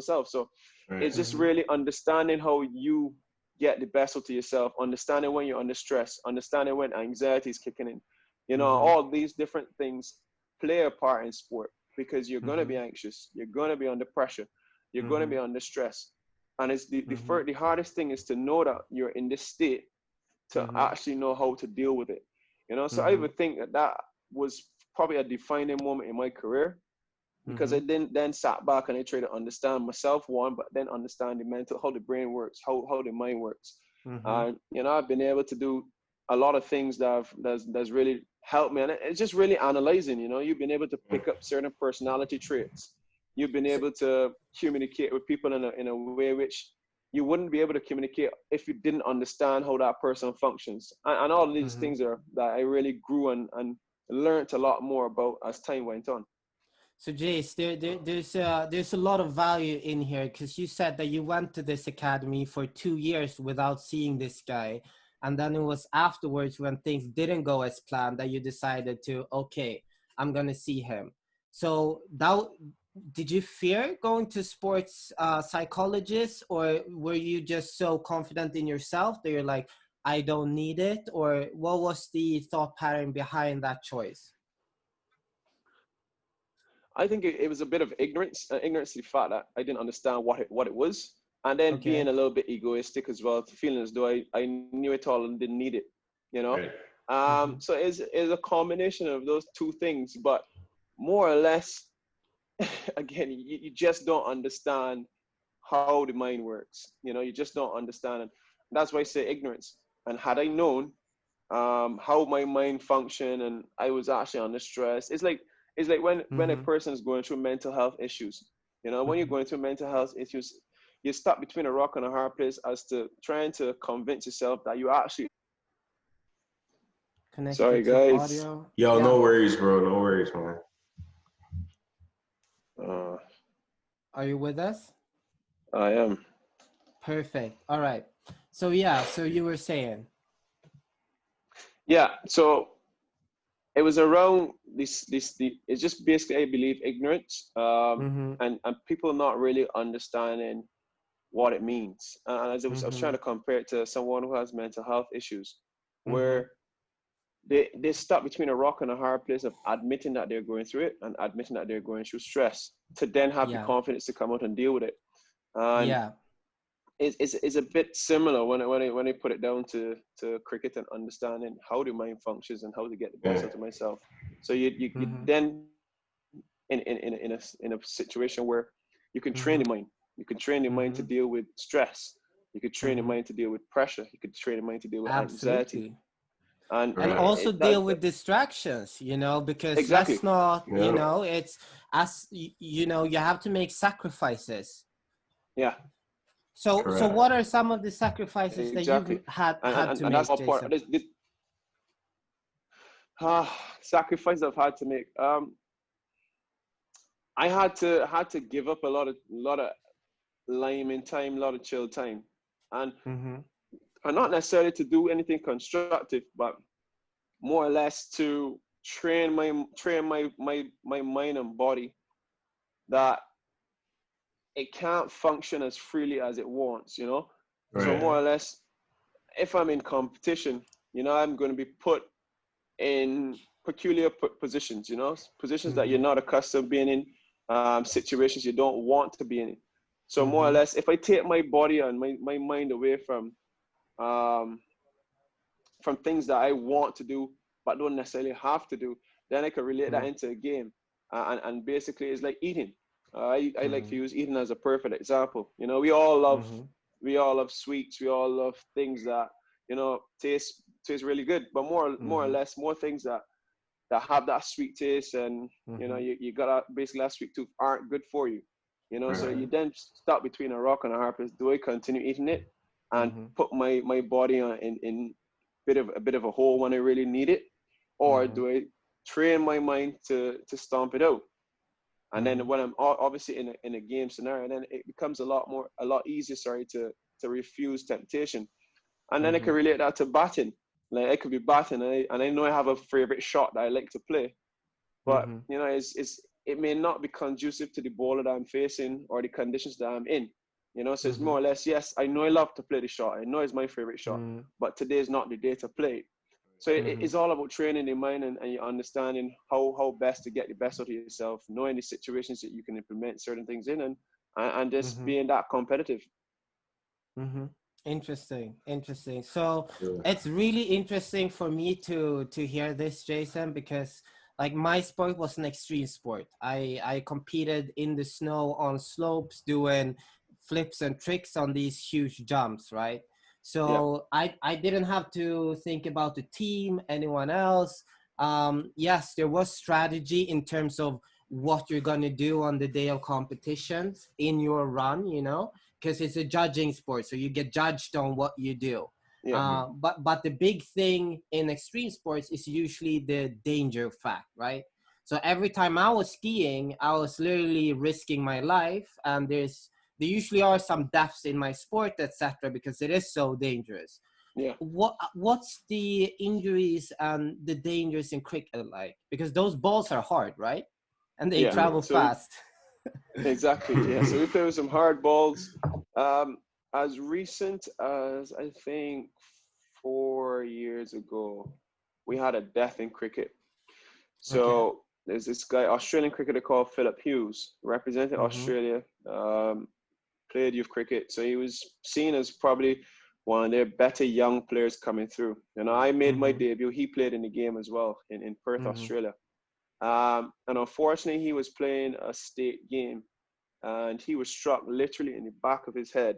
self. So Right. it's just Mm-hmm. really understanding how you get the best out of yourself, understanding when you're under stress, understanding when anxiety is kicking in. You know, Mm-hmm. all these different things play a part in sport because you're going to Mm-hmm. be anxious, you're going to be under pressure, you're going to Mm-hmm. be under stress. And it's Mm-hmm. the hardest thing is to know that you're in this state to Mm-hmm. actually know how to deal with it. You know, so I Mm-hmm. would think that that was probably a defining moment in my career because I Mm-hmm. didn't then sat back and I tried to understand myself one, but then understand the mental, how the brain works, how the mind works. Mm-hmm. And you know, I've been able to do a lot of things that's really helped me, and it's just really analyzing. You know, you've been able to pick up certain personality traits. You've been So, able to communicate with people in a way which you wouldn't be able to communicate if you didn't understand how that person functions. And all of these mm-hmm. things are that I really grew and learned a lot more about as time went on. So Jace, there's a lot of value in here because you said that you went to this academy for 2 years without seeing this guy, and then it was afterwards when things didn't go as planned that you decided to, okay, I'm gonna see him. So that, did you fear going to sports psychologists, or were you just so confident in yourself that you're like, I don't need it, or what was the thought pattern behind that choice? I think it was a bit of ignorance to the fact that I didn't understand what it was, and then being Okay. a little bit egoistic as well, feeling as though I knew it all and didn't need it, you know. Right. Mm-hmm. So it's a combination of those two things, but more or less, again, you just don't understand how the mind works. You know, you just don't understand it. That's why I say ignorance. And had I known how my mind functioned and I was actually under stress. It's like when a Mm-hmm. person is going through mental health issues. You know, when you're Mm-hmm. going through mental health issues, you're stuck between a rock and a hard place as to trying to convince yourself that you actually. Sorry, Connecting to guys. audio. Yo, Yeah. no worries, bro. No worries, man. Uh, Are you with us? I am. Perfect. All right. So yeah, so you were saying. Yeah. So it was around it's just basically, I believe, ignorance, Mm-hmm. and people not really understanding what it means. And as I was Mm-hmm. trying to compare it to someone who has mental health issues, Mm-hmm. where they stuck between a rock and a hard place of admitting that they're going through it and admitting that they're going through stress to then have the Yeah. confidence to come out and deal with it. And Yeah. it's a bit similar when I put it down to cricket and understanding how the mind functions and how to get the best Yeah. out of myself. So you Mm-hmm. then in a situation where you can train Mm-hmm. the mind. You can train the mind to Mm-hmm. deal with stress. You could train the Mm-hmm. mind to deal with pressure. You could train the mind to deal with anxiety. Absolutely. And And Right. also deal with distractions, because exactly. let's not, Yeah. it's as you have to make sacrifices. Yeah, So Correct. what are some of the sacrifices that you've exactly. had to And that's make, all part. Jason? Sacrifice I've had to make. I had to give up a lot of liming time, a lot of chill time, and Mm-hmm. not necessarily to do anything constructive, but more or less to train my mind and body that it can't function as freely as it wants. You know, so Right. more Mm-hmm. or less, if I'm in competition, you know, I'm going to be put in peculiar positions, you know, positions that you're Mm-hmm. not accustomed being in, situations you don't want to be in. So more or Mm-hmm. less, if I take my body and my mind away um, from things that I want to do but don't necessarily have to do, then I can relate that into a game. And basically, it's like eating. I like Mm-hmm. to use eating as a perfect example. You know, Mm-hmm. we all love sweets. We all love things that, you know, taste really good. But more or Mm-hmm. less, more things that that have that sweet taste, and you know, you got that, basically that sweet tooth aren't good for you. You know, so you then stuck between a rock and a hard place. Do I continue eating it and put my body on in a bit of a hole when I really need it, or do I train my mind to stomp it out? And then when I'm obviously in a game scenario, then it becomes a lot easier, to refuse temptation. And then I can relate that to batting. Like, I could be batting, and I know I have a favorite shot that I like to play, but you know, it may not be conducive to the bowler that I'm facing or the conditions that I'm in. You know, so it's more or less, yes, I know I love to play the shot. I know it's my favorite shot, but today is not the day to play it. So it's all about training the mind and you understanding how best to get the best out of yourself, knowing the situations that you can implement certain things in, and just being that competitive. Interesting. So it's really interesting for me to hear this, Jason, because like my sport was an extreme sport. I competed in the snow on slopes doing flips and tricks on these huge jumps, right? So I didn't have to think about the team, anyone else. Yes, there was strategy in terms of what you're going to do on the day of competitions in your run, you know, because it's a judging sport. So you get judged on what you do. But the big thing in extreme sports is usually the danger fact, right? So every time I was skiing, I was literally risking my life, and there usually are some deaths in my sport, etc., because it is so dangerous. What's the injuries and the dangers in cricket like? Because those balls are hard, right? And they travel fast. Exactly. Yeah. So we play with some hard balls. As recent as I think 4 years ago, we had a death in cricket. So there's this guy, Australian cricketer called Philip Hughes, represented Australia, played youth cricket. So he was seen as probably one of their better young players coming through. And I made my debut. He played in the game as well in Perth, Australia. And unfortunately, he was playing a state game, and he was struck literally in the back of his head.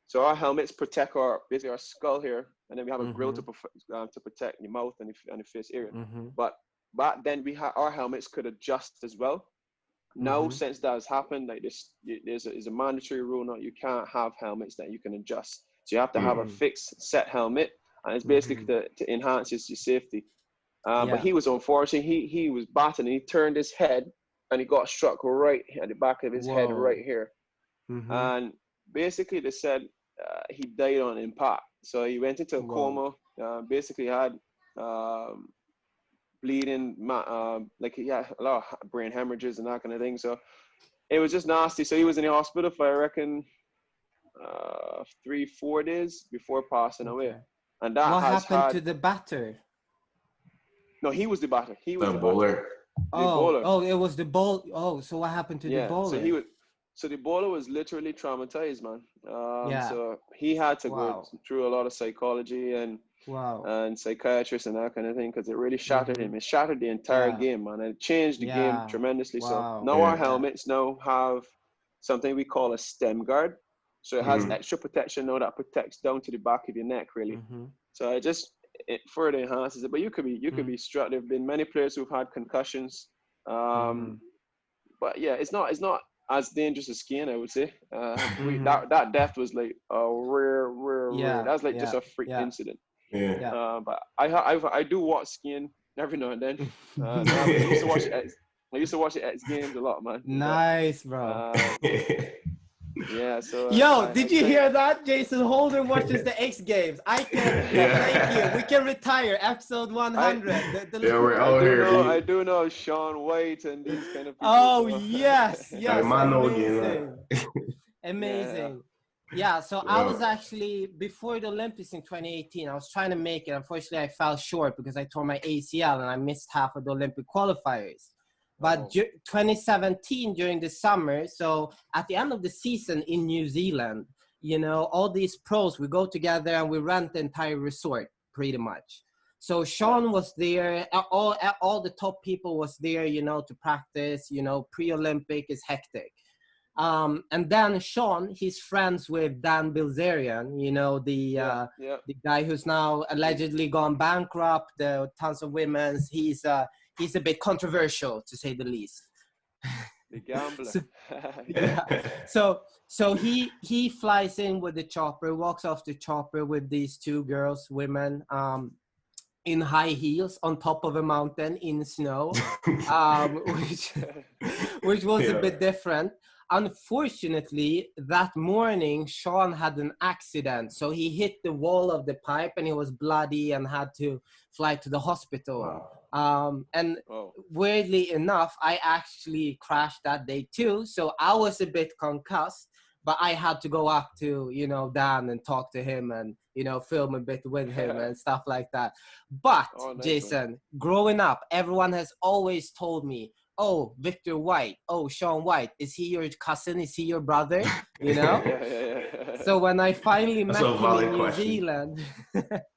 So our helmets protect basically our skull here, and then we have a grill to protect the mouth and the face area. But back then, our helmets could adjust as well. Now, since that has happened, like there's a mandatory rule now. You can't have helmets that you can adjust. So you have to have a fixed set helmet, and it's basically to enhance your safety. But he was unfortunate. He was batting, and he turned his head, and he got struck right at the back of his head right here. And basically they said he died on impact. So he went into a coma, basically had bleeding, like he had a lot of brain hemorrhages and that kind of thing. So it was just nasty. So he was in the hospital for, I reckon, 3-4 days before passing away. And that what happened to the batter? No, he was the batter. He was the bowler. Bowler. It was the ball. Oh, so what happened to the bowler? So the bowler was literally traumatized, man. So he had to go through a lot of psychology and psychiatrists and that kind of thing, because it really shattered him. It shattered the entire game, man. And it changed the game tremendously. So now our helmets now have something we call a stem guard. So it has extra protection now that protects down to the back of your neck, really. So it further enhances it. But you could be struck. There have been many players who've had concussions. But yeah, it's not as dangerous as skiing, I would say. That death was like a rare. That's like just a freak incident. But I do watch skiing every now and then. I used to watch the X Games a lot, man. Nice, bro. Yeah, so did you hear that? Jason Holder watches the X Games. I can thank you. We can retire episode 100. We're out here. I do know Sean White and these kind of people. Oh, yes, amazing. Yeah, so I was actually, before the Olympics in 2018, I was trying to make it. Unfortunately, I fell short because I tore my ACL and I missed half of the Olympic qualifiers. But 2017, during the summer, so at the end of the season in New Zealand, you know, all these pros, we go together and we rent the entire resort, pretty much. So Sean was there, all the top people was there, you know, to practice, you know, pre-Olympic is hectic. And then Sean, he's friends with Dan Bilzerian, you know, the guy who's now allegedly gone bankrupt, tons of women's. He's a bit controversial, to say the least. The gambler. So, yeah. So he flies in with the chopper, walks off the chopper with these two girls, women, in high heels on top of a mountain in snow, which was a bit different. Unfortunately, that morning, Sean had an accident. So he hit the wall of the pipe and he was bloody and had to fly to the hospital. Wow. Weirdly enough, I actually crashed that day too. So I was a bit concussed, but I had to go up to, you know, Dan and talk to him and, you know, film a bit with him and stuff like that. But nice, Jason, man. Growing up, everyone has always told me, oh, Victor White, oh, Sean White, is he your cousin? Is he your brother? You know? Yeah. So when I finally met him in New Zealand,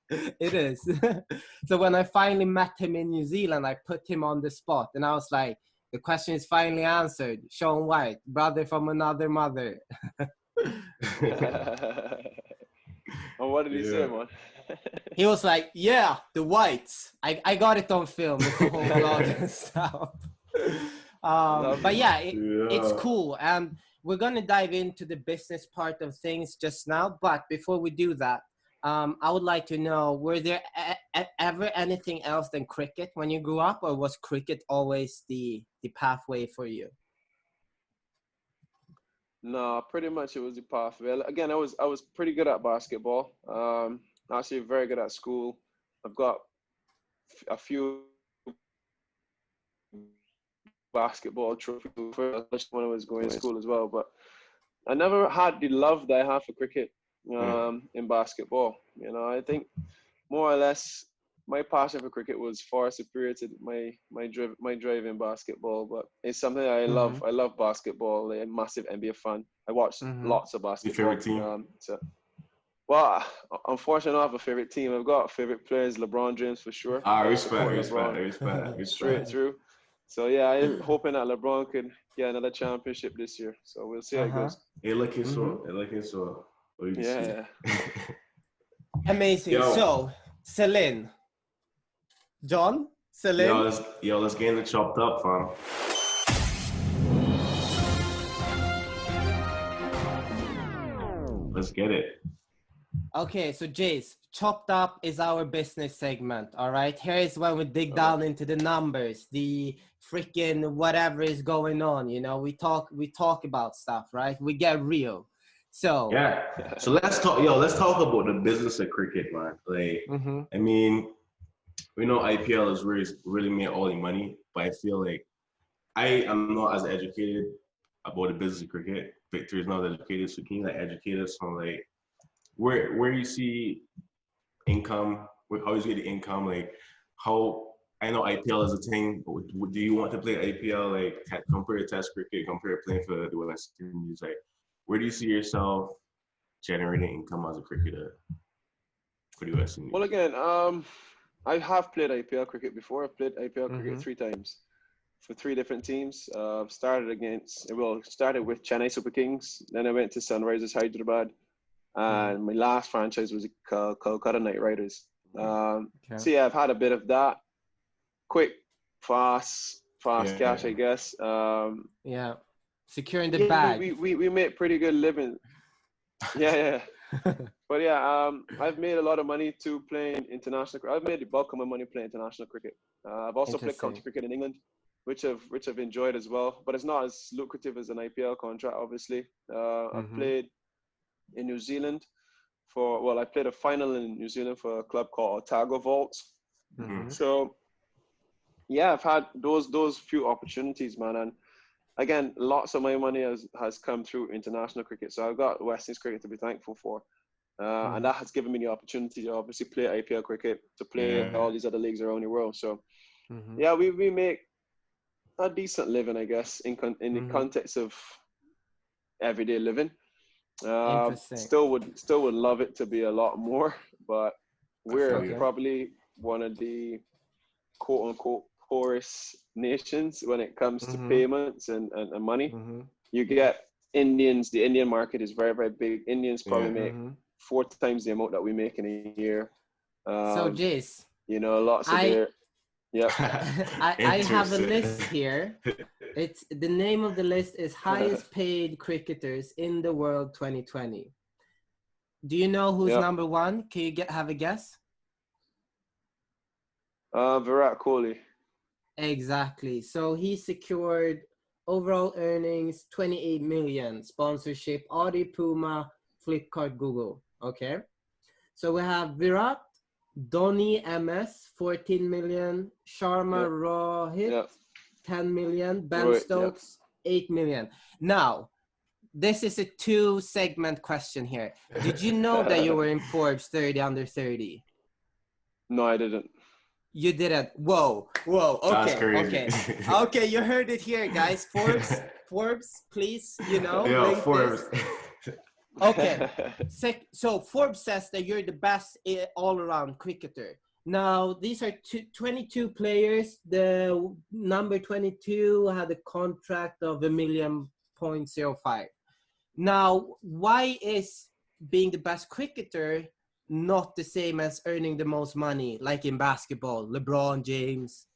it is. So when I finally met him in New Zealand, I put him on the spot and I was like, the question is finally answered. Sean White, brother from another mother. And what did he say, man? He was like, yeah, the Whites. I got it on film. It's a whole blog and stuff. But yeah, it's cool. And we're going to dive into the business part of things just now. But before we do that, I would like to know, were there ever anything else than cricket when you grew up, or was cricket always the pathway for you? No, pretty much it was the pathway. Again, I was pretty good at basketball. Actually very good at school. I've got a few basketball trophies when I was going to school as well, but I never had the love that I have for cricket in basketball. You know, I think more or less my passion for cricket was far superior to my drive in basketball, but it's something I love. I love basketball. I'm a massive NBA fan. I watch lots of basketball. Your favorite team? Well, unfortunately, I don't have a favorite team. I've got favorite players, LeBron James for sure. Respect. Straight through. So yeah, I'm hoping that LeBron could get another championship this year. So we'll see how it goes. So. Yeah. Amazing. Yo. So, Celine. John? Celine? Let's get it chopped up, fam. Let's get it. Okay, so Jase, chopped up is our business segment, all right? Here is when we dig down into the numbers, the freaking whatever is going on, you know? We talk about stuff, right? We get real. So yeah. So let's talk about the business of cricket, man. Like, I mean, we know IPL is really made all the money, but I feel like I am not as educated about the business of cricket. Victor is not educated, so can you like educate us on like where you see income, how you see the income, like how I know IPL is a thing, but do you want to play IPL like compare to test cricket, compare to playing for the West Indies? Like, where do you see yourself generating income as a cricketer for the West Indies? Well, again, I have played IPL cricket before. I've played IPL cricket 3 times for 3 different teams. Started with Chennai Super Kings, then I went to Sunrisers Hyderabad, and my last franchise was Kolkata Knight Riders. So yeah, I've had a bit of that. Quick, fast cash, I guess. Securing the bag. We make pretty good living. Yeah. But yeah, I've made a lot of money to playing international. I've made the bulk of my money playing international cricket. I've also played county cricket in England, which I've enjoyed as well. But it's not as lucrative as an IPL contract, obviously. I've played in New Zealand I played a final in New Zealand for a club called Otago Vaults. So yeah, I've had those few opportunities, man. And again, lots of my money has come through international cricket. So I've got West Indies cricket to be thankful for. And that has given me the opportunity to obviously play IPL cricket, to play all these other leagues around the world. So yeah, we make a decent living, I guess, in the context of everyday living. Still would love it to be a lot more, but we're probably one of the quote unquote poorest nations when it comes to payments and money. You get Indians, the Indian market is very, very big. Indians probably make Mm-hmm. 4 times the amount that we make in a year. So Jase, You know, lots of their, yeah. I have a list here. It's the name of the list is highest paid cricketers in the world 2020. Do you know who's number one? Can you have a guess? Virat Kohli. Exactly. So he secured overall earnings 28 million, sponsorship Audi, Puma, Flipkart, Google. Okay. So we have Virat, Dhoni MS 14 million, Sharma Rohit 10 million, Ben Stokes 8 million. Now, this is a 2-segment question here. Did you know that you were in Forbes 30 under 30? No, I didn't. You didn't. Whoa. Okay, you heard it here, guys. Forbes, please, link Forbes. this. Okay. So Forbes says that you're the best all-around cricketer. Now, these are 22 players. The number 22 had a contract of $1.05 million. Now, why is being the best cricketer not the same as earning the most money, like in basketball, LeBron James,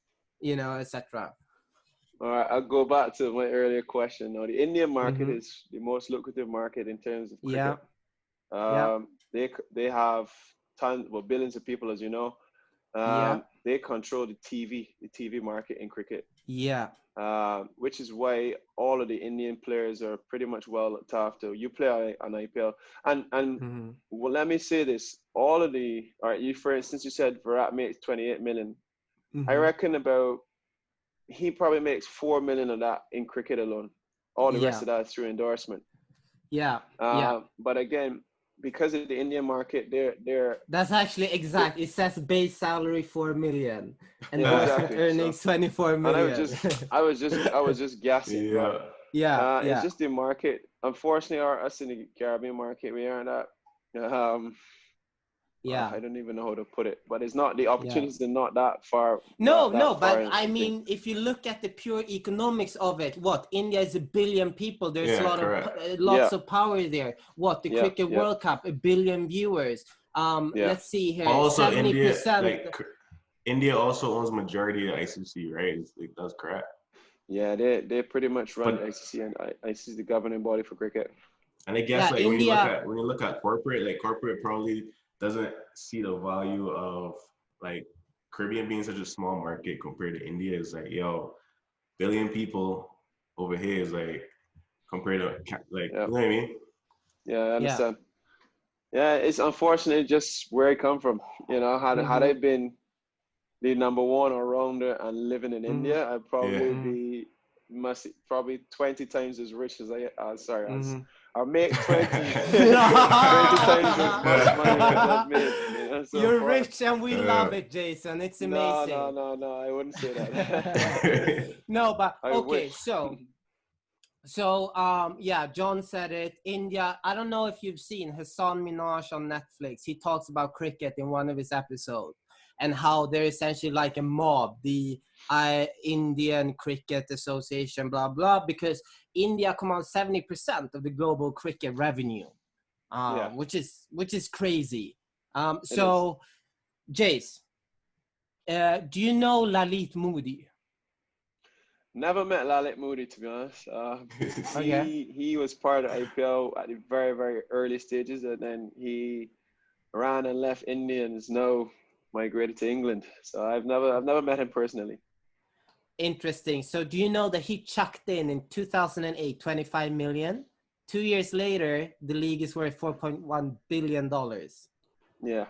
etc.? All right, I'll go back to my earlier question. Now, the Indian market is the most lucrative market in terms of cricket. They have billions of people, as you know. They control the TV market in cricket. Which is why all of the Indian players are pretty much well looked after. You play on IPL, and well, let me say this: for instance, you said Virat makes 28 million. I reckon he probably makes 4 million of that in cricket alone. All the rest of that is through endorsement. But again, because of the Indian market, they're that's actually exact. It says base salary 4 million and earnings 24 million. And I was just guessing. It's just the market. Unfortunately, us in the Caribbean market, we aren't that. I don't even know how to put it, but it's not, the opportunities are not that far. But I mean, if you look at the pure economics of it, India is 1 billion people. There's lots of power there. The Cricket World Cup, 1 billion viewers. Let's see here. Also, 70%. India also owns majority of ICC, right? That's correct. Yeah, they pretty much run ICC, and ICC is the governing body for cricket. And I guess India, when you look at corporate, corporate probably doesn't see the value of Caribbean being such a small market compared to India. Is billion people over here is compared to you know what I mean? Yeah, I understand. Yeah, it's unfortunate just where I come from. Had I been the number one all-rounder and living in India, I'd probably be probably 20 times as rich as I make 20 times as much money as I've made. You're rich and we love it, Jason. It's amazing. No, I wouldn't say that. No, but okay, so John said it. India, I don't know if you've seen Hassan Minhaj on Netflix. He talks about cricket in one of his episodes and how they're essentially like a mob, the Indian Cricket Association, blah, blah, because India commands 70% of the global cricket revenue, which is crazy. So, Jase, do you know Lalit Modi? Never met Lalit Modi, to be honest. He was part of IPL at the very, very early stages, and then he ran and left India and is now migrated to England. So I've never met him personally. Interesting. So do you know that he chucked in 2008 25 million? 2 years later, the league is worth $4.1 billion. Yeah,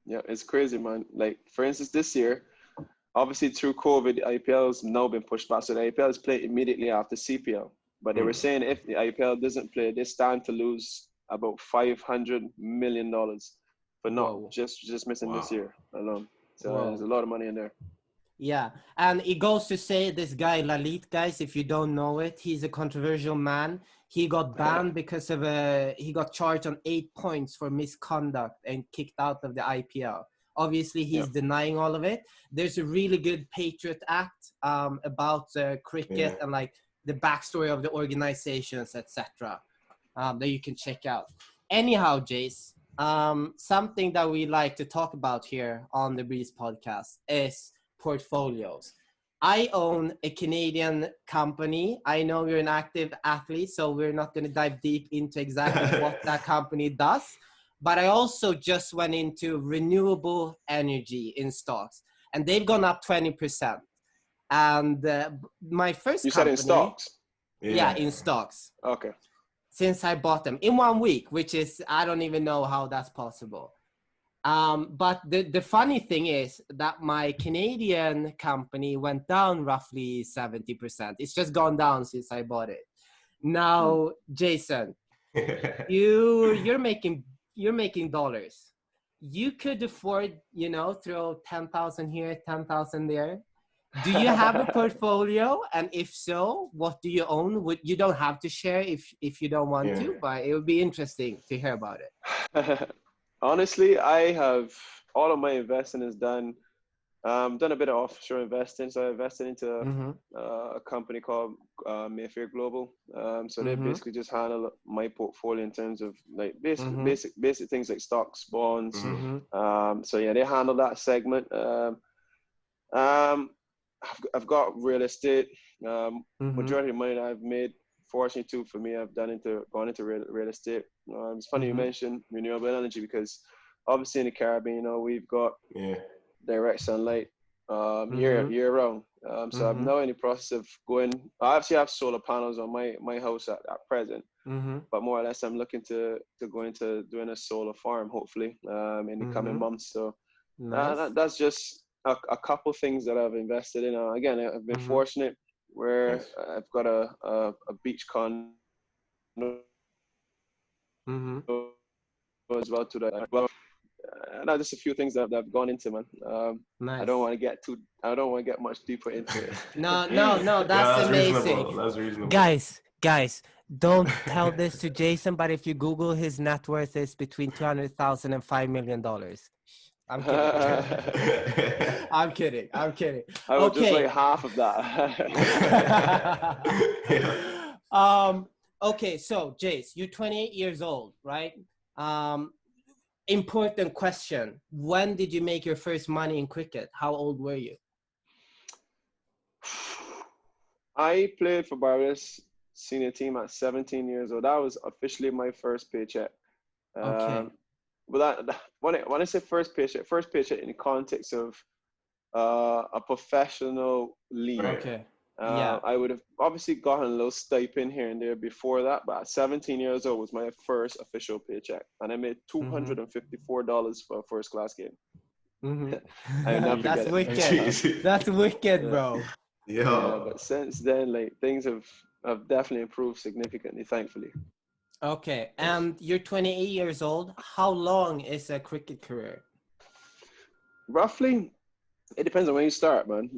it's crazy, man. For instance, this year, obviously through COVID, the IPL has now been pushed back. So the IPL is played immediately after CPL. But they were saying if the IPL doesn't play, they stand to lose about $500 million for not just missing this year alone. So there's a lot of money in there. Yeah, and it goes to say this guy Lalit, guys, if you don't know it, he's a controversial man. He got banned because of he got charged on 8 points for misconduct and kicked out of the IPL. Obviously, he's denying all of it. There's a really good Patriot Act about cricket and the backstory of the organizations, etc. That you can check out. Anyhow, Jase, something that we like to talk about here on the Breeze podcast is portfolios. I own a Canadian company. I know you're an active athlete, so we're not going to dive deep into exactly what that company does. But I also just went into renewable energy in stocks, and they've gone up 20%. And my first You company, said in stocks? Yeah, in stocks. Okay. Since I bought them in 1 week, which is, I don't even know how that's possible. But the funny thing is that my Canadian company went down roughly 70%. It's just gone down since I bought it. Now, Jason, you're making dollars. You could afford, throw 10,000 here, 10,000 there. Do you have a portfolio? And if so, what do you own? You don't have to share if you don't want to, but it would be interesting to hear about it. Honestly, I have all of my investing is done. Done a bit of offshore investing. So I invested into a company called Mayfair Global. So they basically just handle my portfolio in terms of like basic things like stocks, bonds. So yeah, they handle that segment. I've got real estate. Majority of money that I've made, fortunately too, for me, I've gone into real estate. It's funny you mentioned renewable energy because obviously in the Caribbean, we've got direct sunlight year round. So I'm now in the process of going. I actually have solar panels on my house at present, but more or less I'm looking to go into doing a solar farm hopefully in the coming months. So that's just a couple things that I've invested in. Again, I've been fortunate where I've got a beach condo as well to that. Well, not just a few things that I've gone into, man. Nice. I don't want to get much deeper into it. No, that's amazing. Reasonable. That's reasonable. Guys, don't tell this to Jason, but if you Google his net worth is between $200,000 and $5 million. I'm kidding. I'm kidding. I would just like half of that. Okay, so Jase, you're 28 years old, right? Important question. When did you make your first money in cricket? How old were you? I played for Barbados senior team at 17 years old. That was officially my first paycheck. Okay. But when I say first paycheck in the context of a professional league. Okay. I would have obviously gotten a little stipend here and there before that, but at 17 years old was my first official paycheck, and I made $254 for a first class game. That's wicked. That's wicked, bro. Yeah, but since then, like things have definitely improved significantly, thankfully. Okay, and you're 28 years old. How long is a cricket career? Roughly, it depends on when you start, man.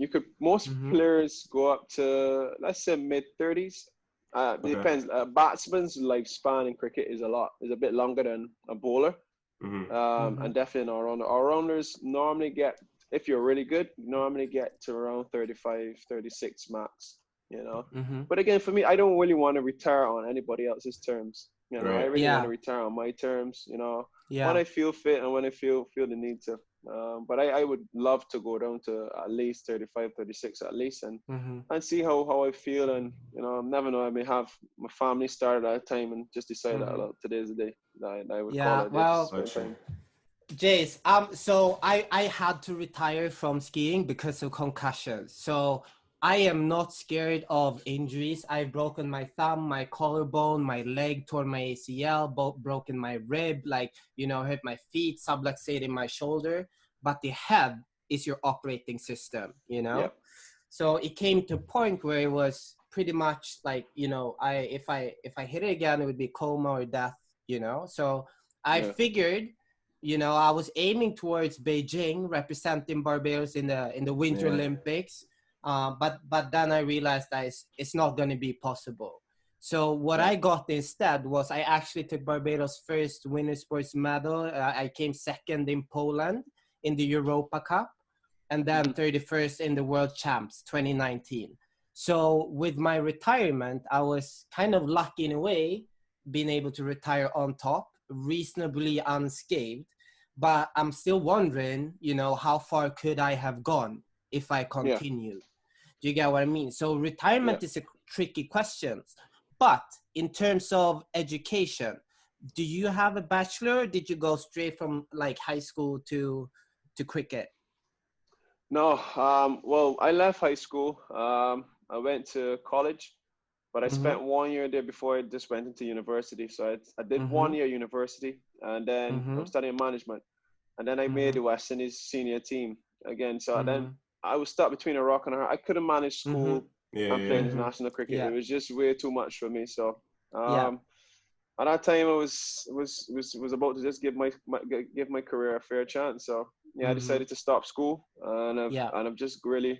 Most players go up to, let's say, mid-30s. It depends. Batsman's lifespan in cricket is a bit longer than a bowler. And definitely an all-rounder. All-rounders normally get, if you're really good, normally get to around 35, 36 max. But again, for me, I don't really want to retire on anybody else's terms. I really want to retire on my terms. When I feel fit and when I feel the need to. But I would love to go down to at least 35, 36 at least, and see how I feel. And never know, I may have my family started at a time and just decide that today's the day that I would call it. Well, Jase, so I had to retire from skiing because of concussions. So I am not scared of injuries. I've broken my thumb, my collarbone, my leg, torn my ACL, broken my rib, hurt my feet, subluxated my shoulder. But the head is your operating system, Yep. So it came to a point where it was pretty much like, if I hit it again, it would be coma or death, So I figured, I was aiming towards Beijing, representing Barbados in the Winter Olympics. But then I realized that it's not going to be possible. So what I got instead was I actually took Barbados' first winter sports medal. I came second in Poland in the Europa Cup, and then 31st in the World Champs 2019. So with my retirement, I was kind of lucky in a way, being able to retire on top, reasonably unscathed. But I'm still wondering, you know, how far could I have gone if I Yeah. continued? Do you get what I mean? So retirement Yeah. is a tricky question. But in terms of education, do you have a bachelor? Or did you go straight from like high school to cricket? No, well, I left high school. I went to college, but I Mm-hmm. spent 1 year there before I just went into university. So I did Mm-hmm. 1 year university, and then Mm-hmm. I'm studying management. And then I made Mm-hmm. the West Indies senior team again. So then Mm-hmm. I was stuck between a rock and a hard. I couldn't manage Mm-hmm. school Yeah, and play yeah. Mm-hmm. international cricket. It Yeah. was just way too much for me. So Yeah. at that time, I was about to just give my career a fair chance. So yeah, I Mm-hmm. decided to stop school, Yeah. and I've just really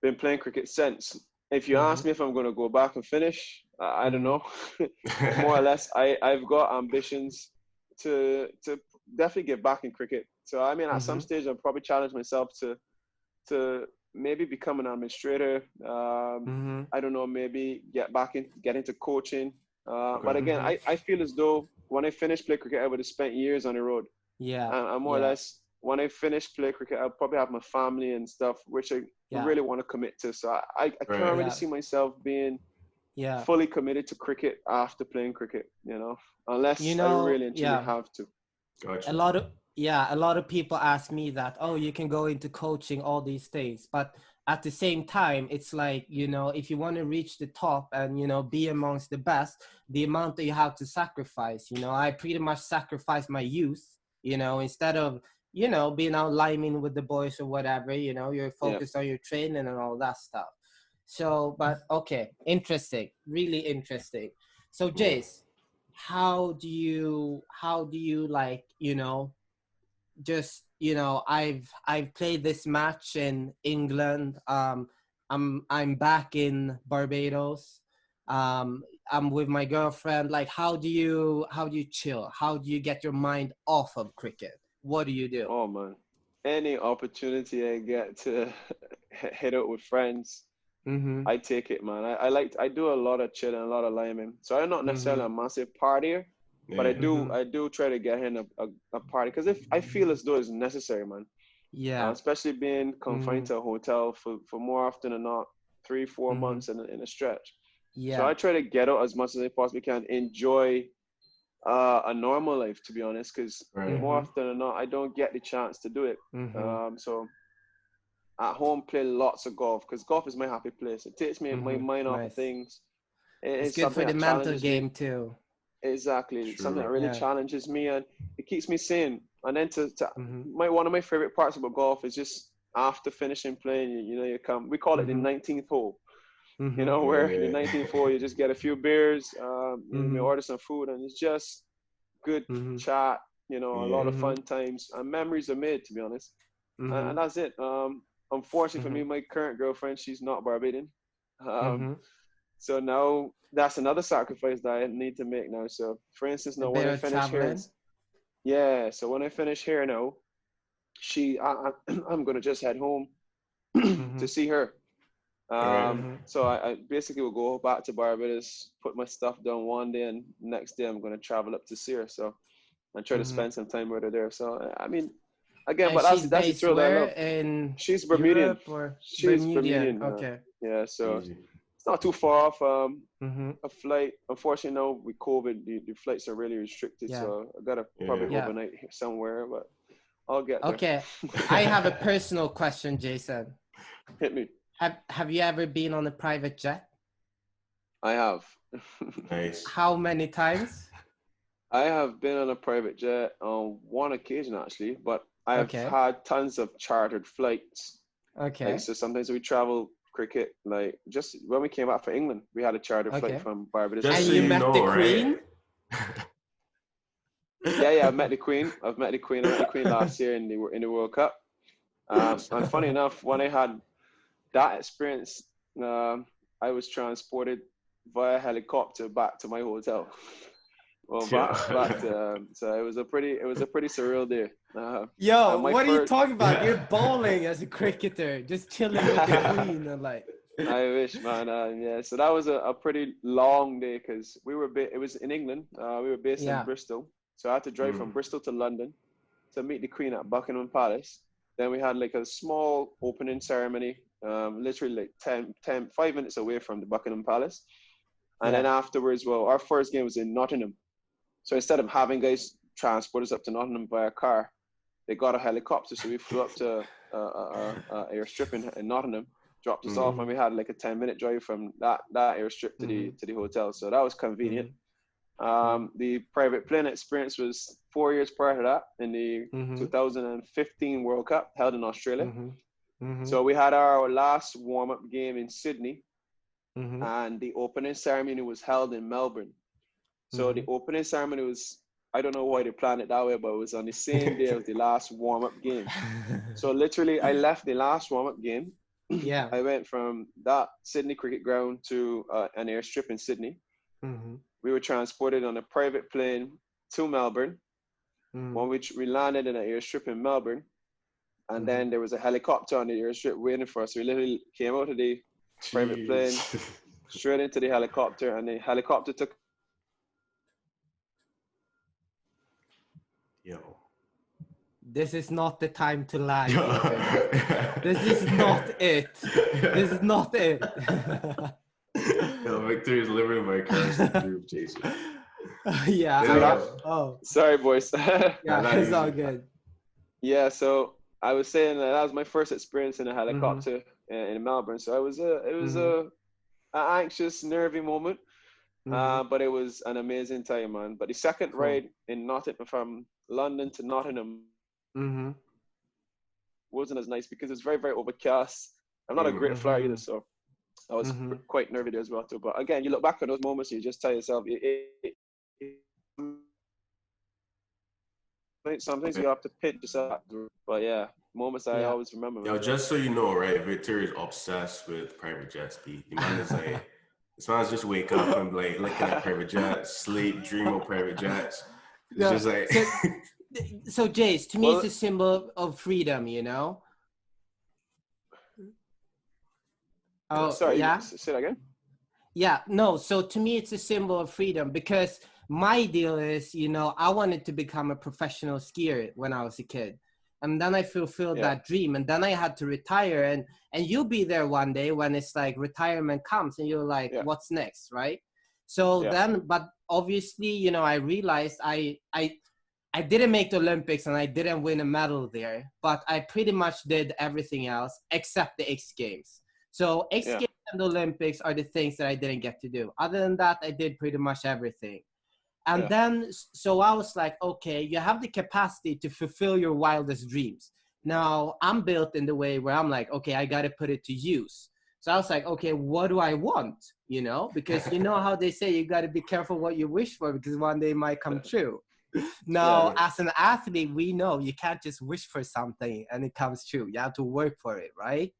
been playing cricket since. If you Mm-hmm. ask me if I'm going to go back and finish, I don't Mm-hmm. know. But more or less, I've got ambitions to definitely get back in cricket. So I mean, at some Mm-hmm. stage, I'll probably challenge myself to maybe become an administrator. Mm-hmm. I don't know, maybe get into coaching. But Okay. again, Mm-hmm. I feel as though when I finished play cricket, I would have spent years on the road. Yeah. And more or Yeah. less, when I finish play cricket, I'll probably have my family and stuff, which I Yeah. really want to commit to. So I can't Right. really Yeah. see myself being Yeah. fully committed to cricket after playing cricket, you know, You unless I know, really and truly yeah. have to. A Gotcha. lot of a lot of people ask me that, oh, you can go into coaching all these things, but at the same time, it's like, you know, if you want to reach the top and, you know, be amongst the best, the amount that you have to sacrifice, you know, I pretty much sacrificed my youth, you know, instead of, you know, being out liming with the boys or whatever, you know, you're Yeah. focused on your training and all that stuff. So, but okay, interesting, really interesting. So Yeah. Jace, how do you like, you know, just, you know, I've played this match in England. I'm back in Barbados. I'm with my girlfriend. Like, how do you chill? How do you get your mind off of cricket? What do you do? Oh man, any opportunity I get to hit out with friends, Mm-hmm. I take it, man. I do a lot of chilling, a lot of liming. So I'm not necessarily Mm-hmm. a massive partier, but Yeah. Mm-hmm. I do try to get in a party because if I feel as though it's necessary, man. Yeah. Especially being confined Mm-hmm. to a hotel for more often than not 3-4 Mm-hmm. months in a stretch. So I Yeah. try to get out as much as I possibly can, enjoy a normal life, to be honest, because Right. more Mm-hmm. often than not, I don't get the chance to do it. Mm-hmm. So at home, play lots of golf because golf is my happy place. It takes me my Mm-hmm. mind off of Nice. things. It It's is good something for the that mental challenges me. game too. Exactly, it's something that True. really Yeah. challenges me and it keeps me sane. And then to Mm-hmm. one of my favorite parts about golf is just after finishing playing, you know, you come. We call it the Mm-hmm. 19th hole. You Mm-hmm. know, where the Yeah. 19th hole, you just get a few beers, you may Mm-hmm. order some food, and it's just good Mm-hmm. chat. You know, a lot Yeah. of Mm-hmm. fun times and memories are made, to be honest. Mm-hmm. And that's it. Unfortunately for Mm-hmm. me, my current girlfriend, she's not Barbadian. Um, Mm-hmm. so now that's another sacrifice that I need to make now. So, for instance, A now when bit I of finish here, traveling. yeah. So when I finish here now, I'm gonna just head home Mm-hmm. to see her. Right. Mm-hmm. So I basically will go back to Barbados, put my stuff down one day, and next day I'm gonna travel up to see her. So and try to Mm-hmm. spend some time with her there. So I mean, again, And but she's that's the based thrill that I where? love. In She's Bermudian. Europe or She's Bermudian? Bermudian. Okay. Yeah, so Easy. it's not too far off. Mm-hmm. A flight. Unfortunately, now with COVID, the flights are really restricted. Yeah. So I gotta probably Yeah. Yeah. overnight here somewhere, but I'll get there. Okay. I have a personal question, Jason. Hit me. Have you ever been on a private jet? I have. Nice. How many times? I have been on a private jet on one occasion actually, but I've Okay. had tons of chartered flights. Okay. Like so, sometimes we travel cricket. Like just when we came back from England, we had a chartered flight Okay. from Barbados. Just And so you you met the know, Queen? right? Yeah, I've met the Queen. I've met the Queen. I met the Queen last year in the World Cup. And funny enough, when I had that experience, I was transported via helicopter back to my hotel. Well, back to so it was a pretty surreal day. Yo, And my what are you first talking about? You're bowling as a cricketer, just chilling with the Queen and like. I wish, man. Yeah, so that was a pretty long day because it was in England. We were based in Bristol, so I had to drive from Bristol to London to meet the Queen at Buckingham Palace. Then we had like a small opening ceremony, literally like 5 minutes away from the Buckingham Palace. And then afterwards, well, our first game was in Nottingham. So instead of having guys transport us up to Nottingham by a car, they got a helicopter. So we flew up to airstrip in Nottingham, dropped us off, and we had like a 10-minute drive from that airstrip to the hotel. So that was convenient. The private plane experience was 4 years prior to that in the 2015 World Cup held in Australia. So we had our last warm-up game in Sydney, and the opening ceremony was held in Melbourne. So the opening ceremony was, I don't know why they planned it that way, but it was on the same day as the last warm-up game. So literally, I left the last warm-up game. I went from that Sydney cricket ground to an airstrip in Sydney. We were transported on a private plane to Melbourne, on which we landed in an airstrip in Melbourne. And then there was a helicopter on the airstrip waiting for us. We literally came out of the private plane, straight into the helicopter, and the helicopter took. Yo. This is not the time to lie. This is not it. This is not it. Yo, Victor is living my curse group, Jase. Sorry, boys. It's all good. Yeah, so I was saying that was my first experience in a helicopter in Melbourne. So it was an anxious, nervy moment, but it was an amazing time, man. But the second ride in Nottingham, from London to Nottingham, wasn't as nice because it's very, very overcast. I'm not a great flyer either, so I was quite nervy there as well too. But again, you look back on those moments, and you just tell yourself, sometimes you have to pinch yourself. But yeah, moments I always remember. Yo, just so you know, right, Victor is obsessed with private jets. The man is like, this man's just wake up and like looking at private jets, sleep, dream of private jets. It's just like. So Jase, to me, it's a symbol of freedom, you know. Oh, sorry. Yeah. Say that again. Yeah. No. So to me, it's a symbol of freedom because my deal is, you know, I wanted to become a professional skier when I was a kid. And then I fulfilled that dream. And then I had to retire. And you'll be there one day when it's like retirement comes and you're like, what's next, right? So then, but obviously, you know, I realized I didn't make the Olympics and I didn't win a medal there. But I pretty much did everything else except the X Games. So X Games and the Olympics are the things that I didn't get to do. Other than that, I did pretty much everything. And then, so I was like, okay, you have the capacity to fulfill your wildest dreams. Now, I'm built in the way where I'm like, okay, I got to put it to use. So I was like, okay, what do I want? You know, because you know how they say you got to be careful what you wish for because one day it might come true. Now, as an athlete, we know you can't just wish for something and it comes true. You have to work for it, right?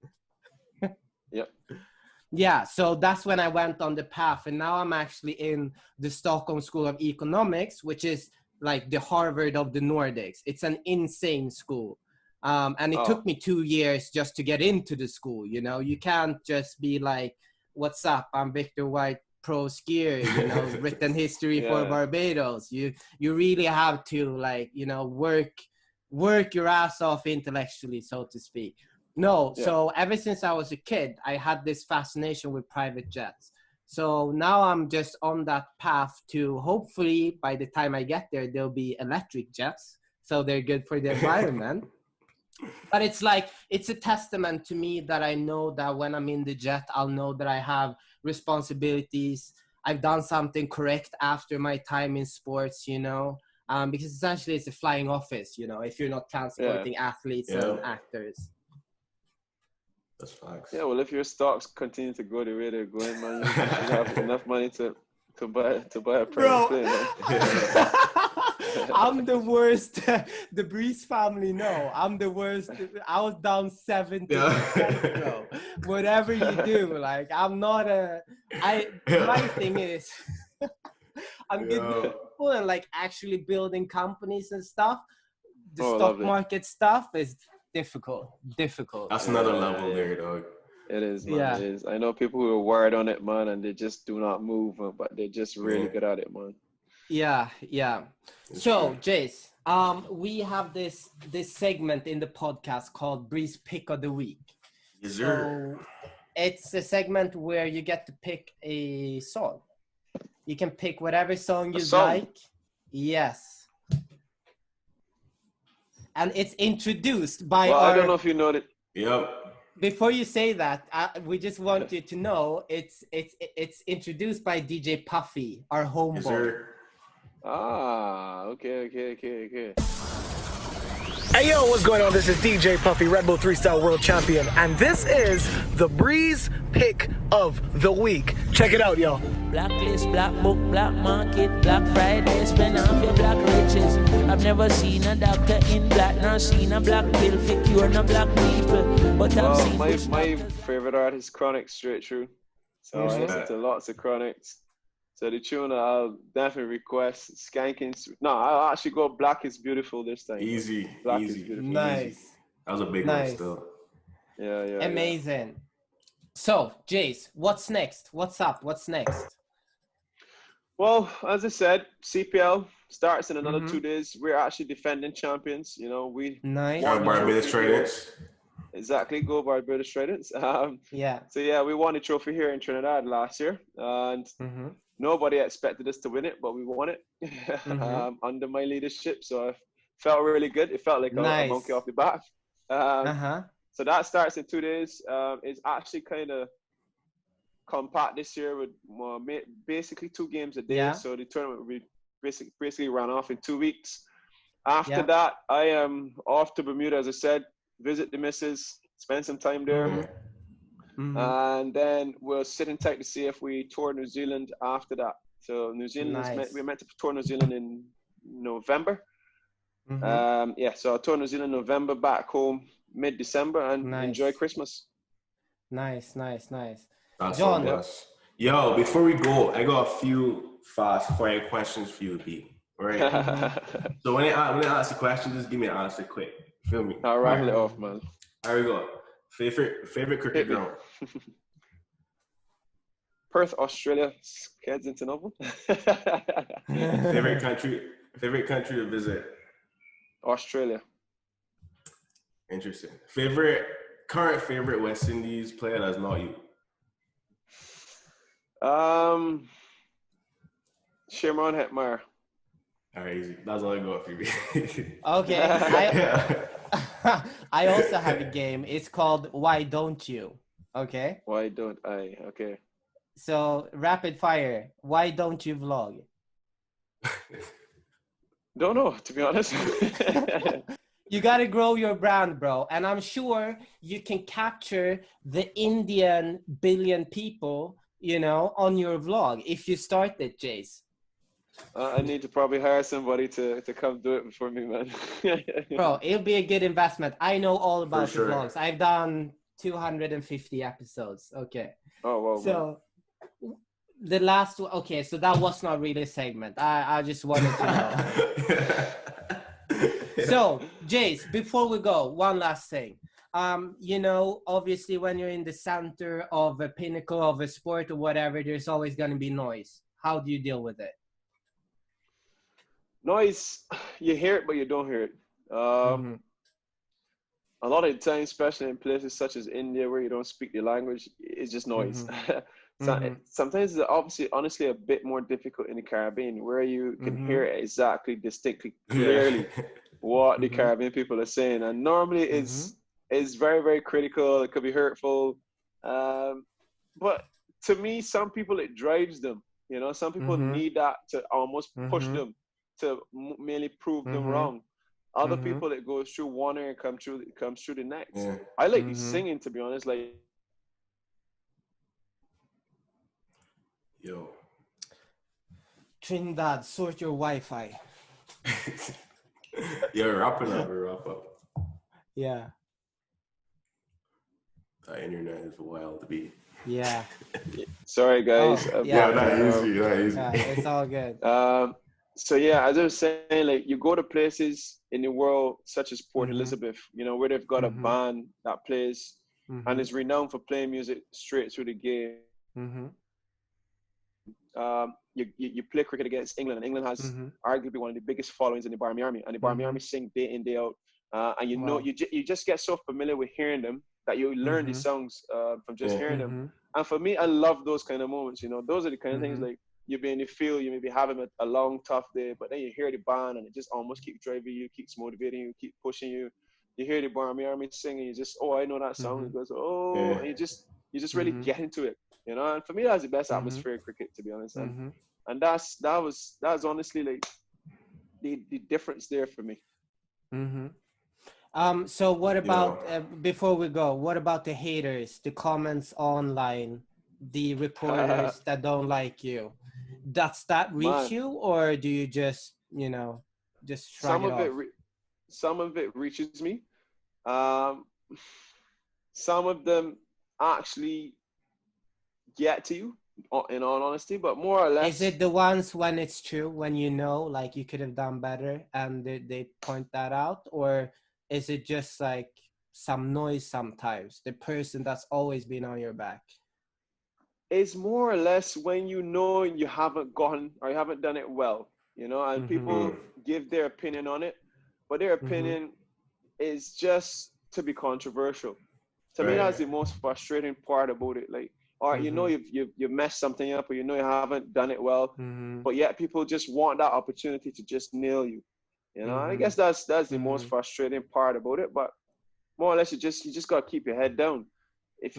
Yeah, so that's when I went on the path. And now I'm actually in the Stockholm School of Economics, which is like the Harvard of the Nordics. It's an insane school. And it took me 2 years just to get into the school. You know, you can't just be like, what's up? I'm Victor White, pro skier, you know, written history for Barbados. You really have to like, you know, work your ass off intellectually, so to speak. No, so ever since I was a kid, I had this fascination with private jets. So now I'm just on that path to hopefully by the time I get there, there'll be electric jets. So they're good for the environment. But it's like, it's a testament to me that I know that when I'm in the jet, I'll know that I have responsibilities. I've done something correct after my time in sports, you know, because essentially it's a flying office, you know, if you're not transporting athletes and actors. That's facts. Yeah, well, if your stocks continue to go the way they're going, man, you have enough money to buy a private plane. Man. I'm the worst. The Breeze family know I'm the worst. I was down 70%, bro. Whatever you do, like I'm not my thing is I'm good with people and like actually building companies and stuff. The stock market stuff is difficult. That's another level there, dog. It is, man. Yeah. It is. I know people who are wired on it, man, and they just do not move, but they're just really good at it, man. Yeah, yeah. So, Jase, we have this segment in the podcast called Breeze Pick of the Week. Yes, so it's a segment where you get to pick a song. You can pick whatever song you like. Yes. And it's introduced by I don't know if you know that. Yep. Before you say that, we just want you to know it's introduced by DJ Puffy, our homeboy. Okay. Hey yo, what's going on? This is DJ Puffy, Red Bull 3-star world champion, and this is the Breeze Pick of the Week. Check it out, yo. Blacklist, black book, black market, Black Friday, spend off your black riches. I've never seen a doctor in black, nor seen a black pill for cure no black people. But I've seen my favorite artist is Chronic, straight through. So I listen to lots of Chronics. So the tune I'll definitely request Skanking. No, I'll actually go Black is Beautiful this time. Easy. Black is Beautiful. Nice. That was a big one still. Yeah. Amazing. Yeah. So, Jase, what's next? What's up? What's next? Well, as I said, CPL starts in another 2 days. We're actually defending champions. You know, we won Barbados Traders. Exactly, go Barbados Traders. Yeah. So yeah, we won the trophy here in Trinidad last year, and nobody expected us to win it, but we won it under my leadership. So I felt really good. It felt like a monkey off the back. So that starts in 2 days. It's actually kind of compact this year with basically 2 games a day. Yeah. So the tournament will be basically run off in 2 weeks. After that, I am off to Bermuda, as I said, visit the missus, spend some time there. And then we're sitting tight to see if we tour New Zealand after that. So New Zealand we're meant to tour New Zealand in November. So I'll tour New Zealand November, back home mid-December, and enjoy Christmas. Nice. That's John. Yo, before we go, I got a few fast-fire questions for you, B. Right? So when I ask the question, just give me an answer quick. Feel me? I'll rattle it off, man. There we go. Favorite cricket ground? Perth, Australia. Kensington Oval. Favorite country to visit? Australia. Interesting. Current favorite West Indies player that's not you? Sherman Hetmeyer. All right, easy. That's all I got for you. Okay. I also have a game. It's called Why Don't You? Okay. Why don't I? Okay. So rapid fire. Why don't you vlog? Don't know, to be honest. You gotta grow your brand, bro. And I'm sure you can capture the Indian billion people, on your vlog if you start it, Jase. I need to probably hire somebody to come do it for me, man. Bro, it'll be a good investment. I know all about the vlogs. I've done 250 episodes. Okay. Oh, wow. So the last one, okay, so that was not really a segment. I just wanted to know. So, Jase, before we go, one last thing. Obviously when you're in the center of a pinnacle of a sport or whatever, there's always going to be noise. How do you deal with it? Noise, you hear it, but you don't hear it. A lot of the time, especially in places such as India where you don't speak the language, it's just noise. Sometimes it's honestly a bit more difficult in the Caribbean where you can hear it exactly, distinctly, clearly what the Caribbean people are saying. And normally it's very, very critical. It could be hurtful. But to me, some people, it drives them. Some people need that to almost push them to merely prove them wrong. Other people, it goes through one ear and comes through the next. Yeah. I like the singing, to be honest. Like, yo, Trinidad, sort your Wi-Fi. Yo, wrap up. Yeah. The internet is wild to be. Yeah. Sorry, guys. Not easy. Yeah, it's all good. So yeah, as I was saying, like you go to places in the world such as Port Elizabeth, where they've got a band that plays and is renowned for playing music straight through the game. You play cricket against England, and England has arguably one of the biggest followings in the Barmy Army, and the Barmy Army sing day in, day out. And you just get so familiar with hearing them that you learn these songs from just hearing them. And for me, I love those kind of moments. You know, those are the kind of things like you be in the field, you may be having a long, tough day, but then you hear the band and it just almost keeps driving you, keeps motivating you, keep pushing you. You hear the Barmy Army singing, you just, oh, I know that song. It goes, oh, and you just really get into it. You know, and for me, that's the best atmosphere of cricket, to be honest. And that was honestly like the difference there for me. So what about before we go? What about the haters, the comments online, the reporters that don't like you? Does that reach you, or do you just just shrug it off? Some of it reaches me. Some of them actually get to you, in all honesty, but more or less. Is it the ones when it's true, when like you could have done better and they point that out? Or is it just like some noise sometimes, the person that's always been on your back? It's more or less when you know you haven't gone or you haven't done it well, and people give their opinion on it, but their opinion is just to be controversial. To me, that's the most frustrating part about it. Like, or you've messed something up, or you haven't done it well, but yet people just want that opportunity to just nail you. I guess that's the most frustrating part about it. But more or less, you just gotta keep your head down. If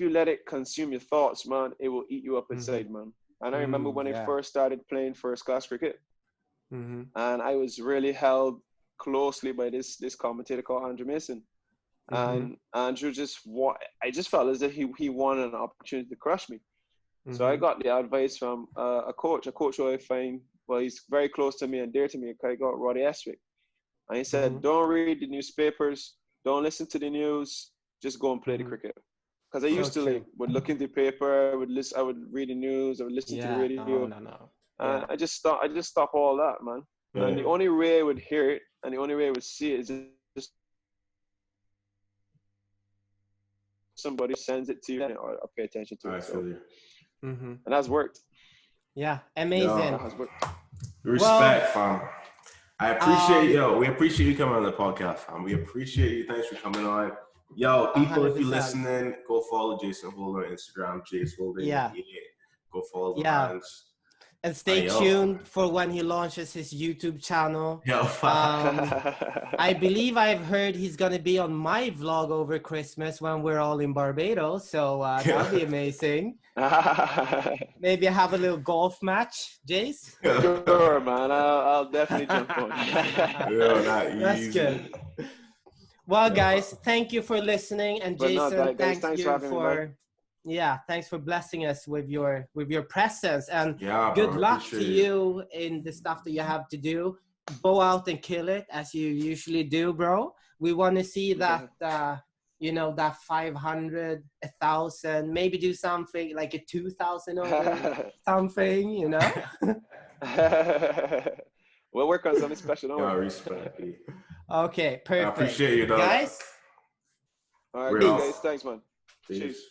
you let it consume your thoughts, man, it will eat you up inside, man. And I remember when I first started playing first class cricket, and I was really held closely by this commentator called Andrew Mason. And Andrew I just felt as if he wanted an opportunity to crush me. So I got the advice from a coach who I find, well, he's very close to me and dear to me, I got Roddy Eswick. And he said, don't read the newspapers, don't listen to the news, just go and play the cricket. Because I used to would look in the paper, I would read the news, I would listen to the radio. And I just stopped all that, man. And the only way I would hear it and the only way I would see it is just somebody sends it to you or pay attention to it. So. And that's worked. Yeah, amazing. That has worked. Respect, fam. I appreciate we appreciate you coming on the podcast, fam. We appreciate you. Thanks for coming on. Yo, people, 100%. If you're listening, go follow Jason Holder on Instagram, Jase Holder. Yeah. Go follow the bands. And stay tuned for when he launches his YouTube channel. I believe I've heard he's going to be on my vlog over Christmas when we're all in Barbados. So that'll be amazing. Maybe have a little golf match, Jase? Sure, man. I'll definitely jump on. That's good. Well, guys, thank you for listening. And Jason, thanks for... thanks for blessing us with your presence, and good luck to you in the stuff that you have to do. Go out and kill it as you usually do, bro. We want to see that that 500, 1,000, maybe do something like a 2,000 or something, We'll work on something special. Respect. Okay, perfect. I appreciate you, dog. Guys. All right, guys. Thanks, man. Peace.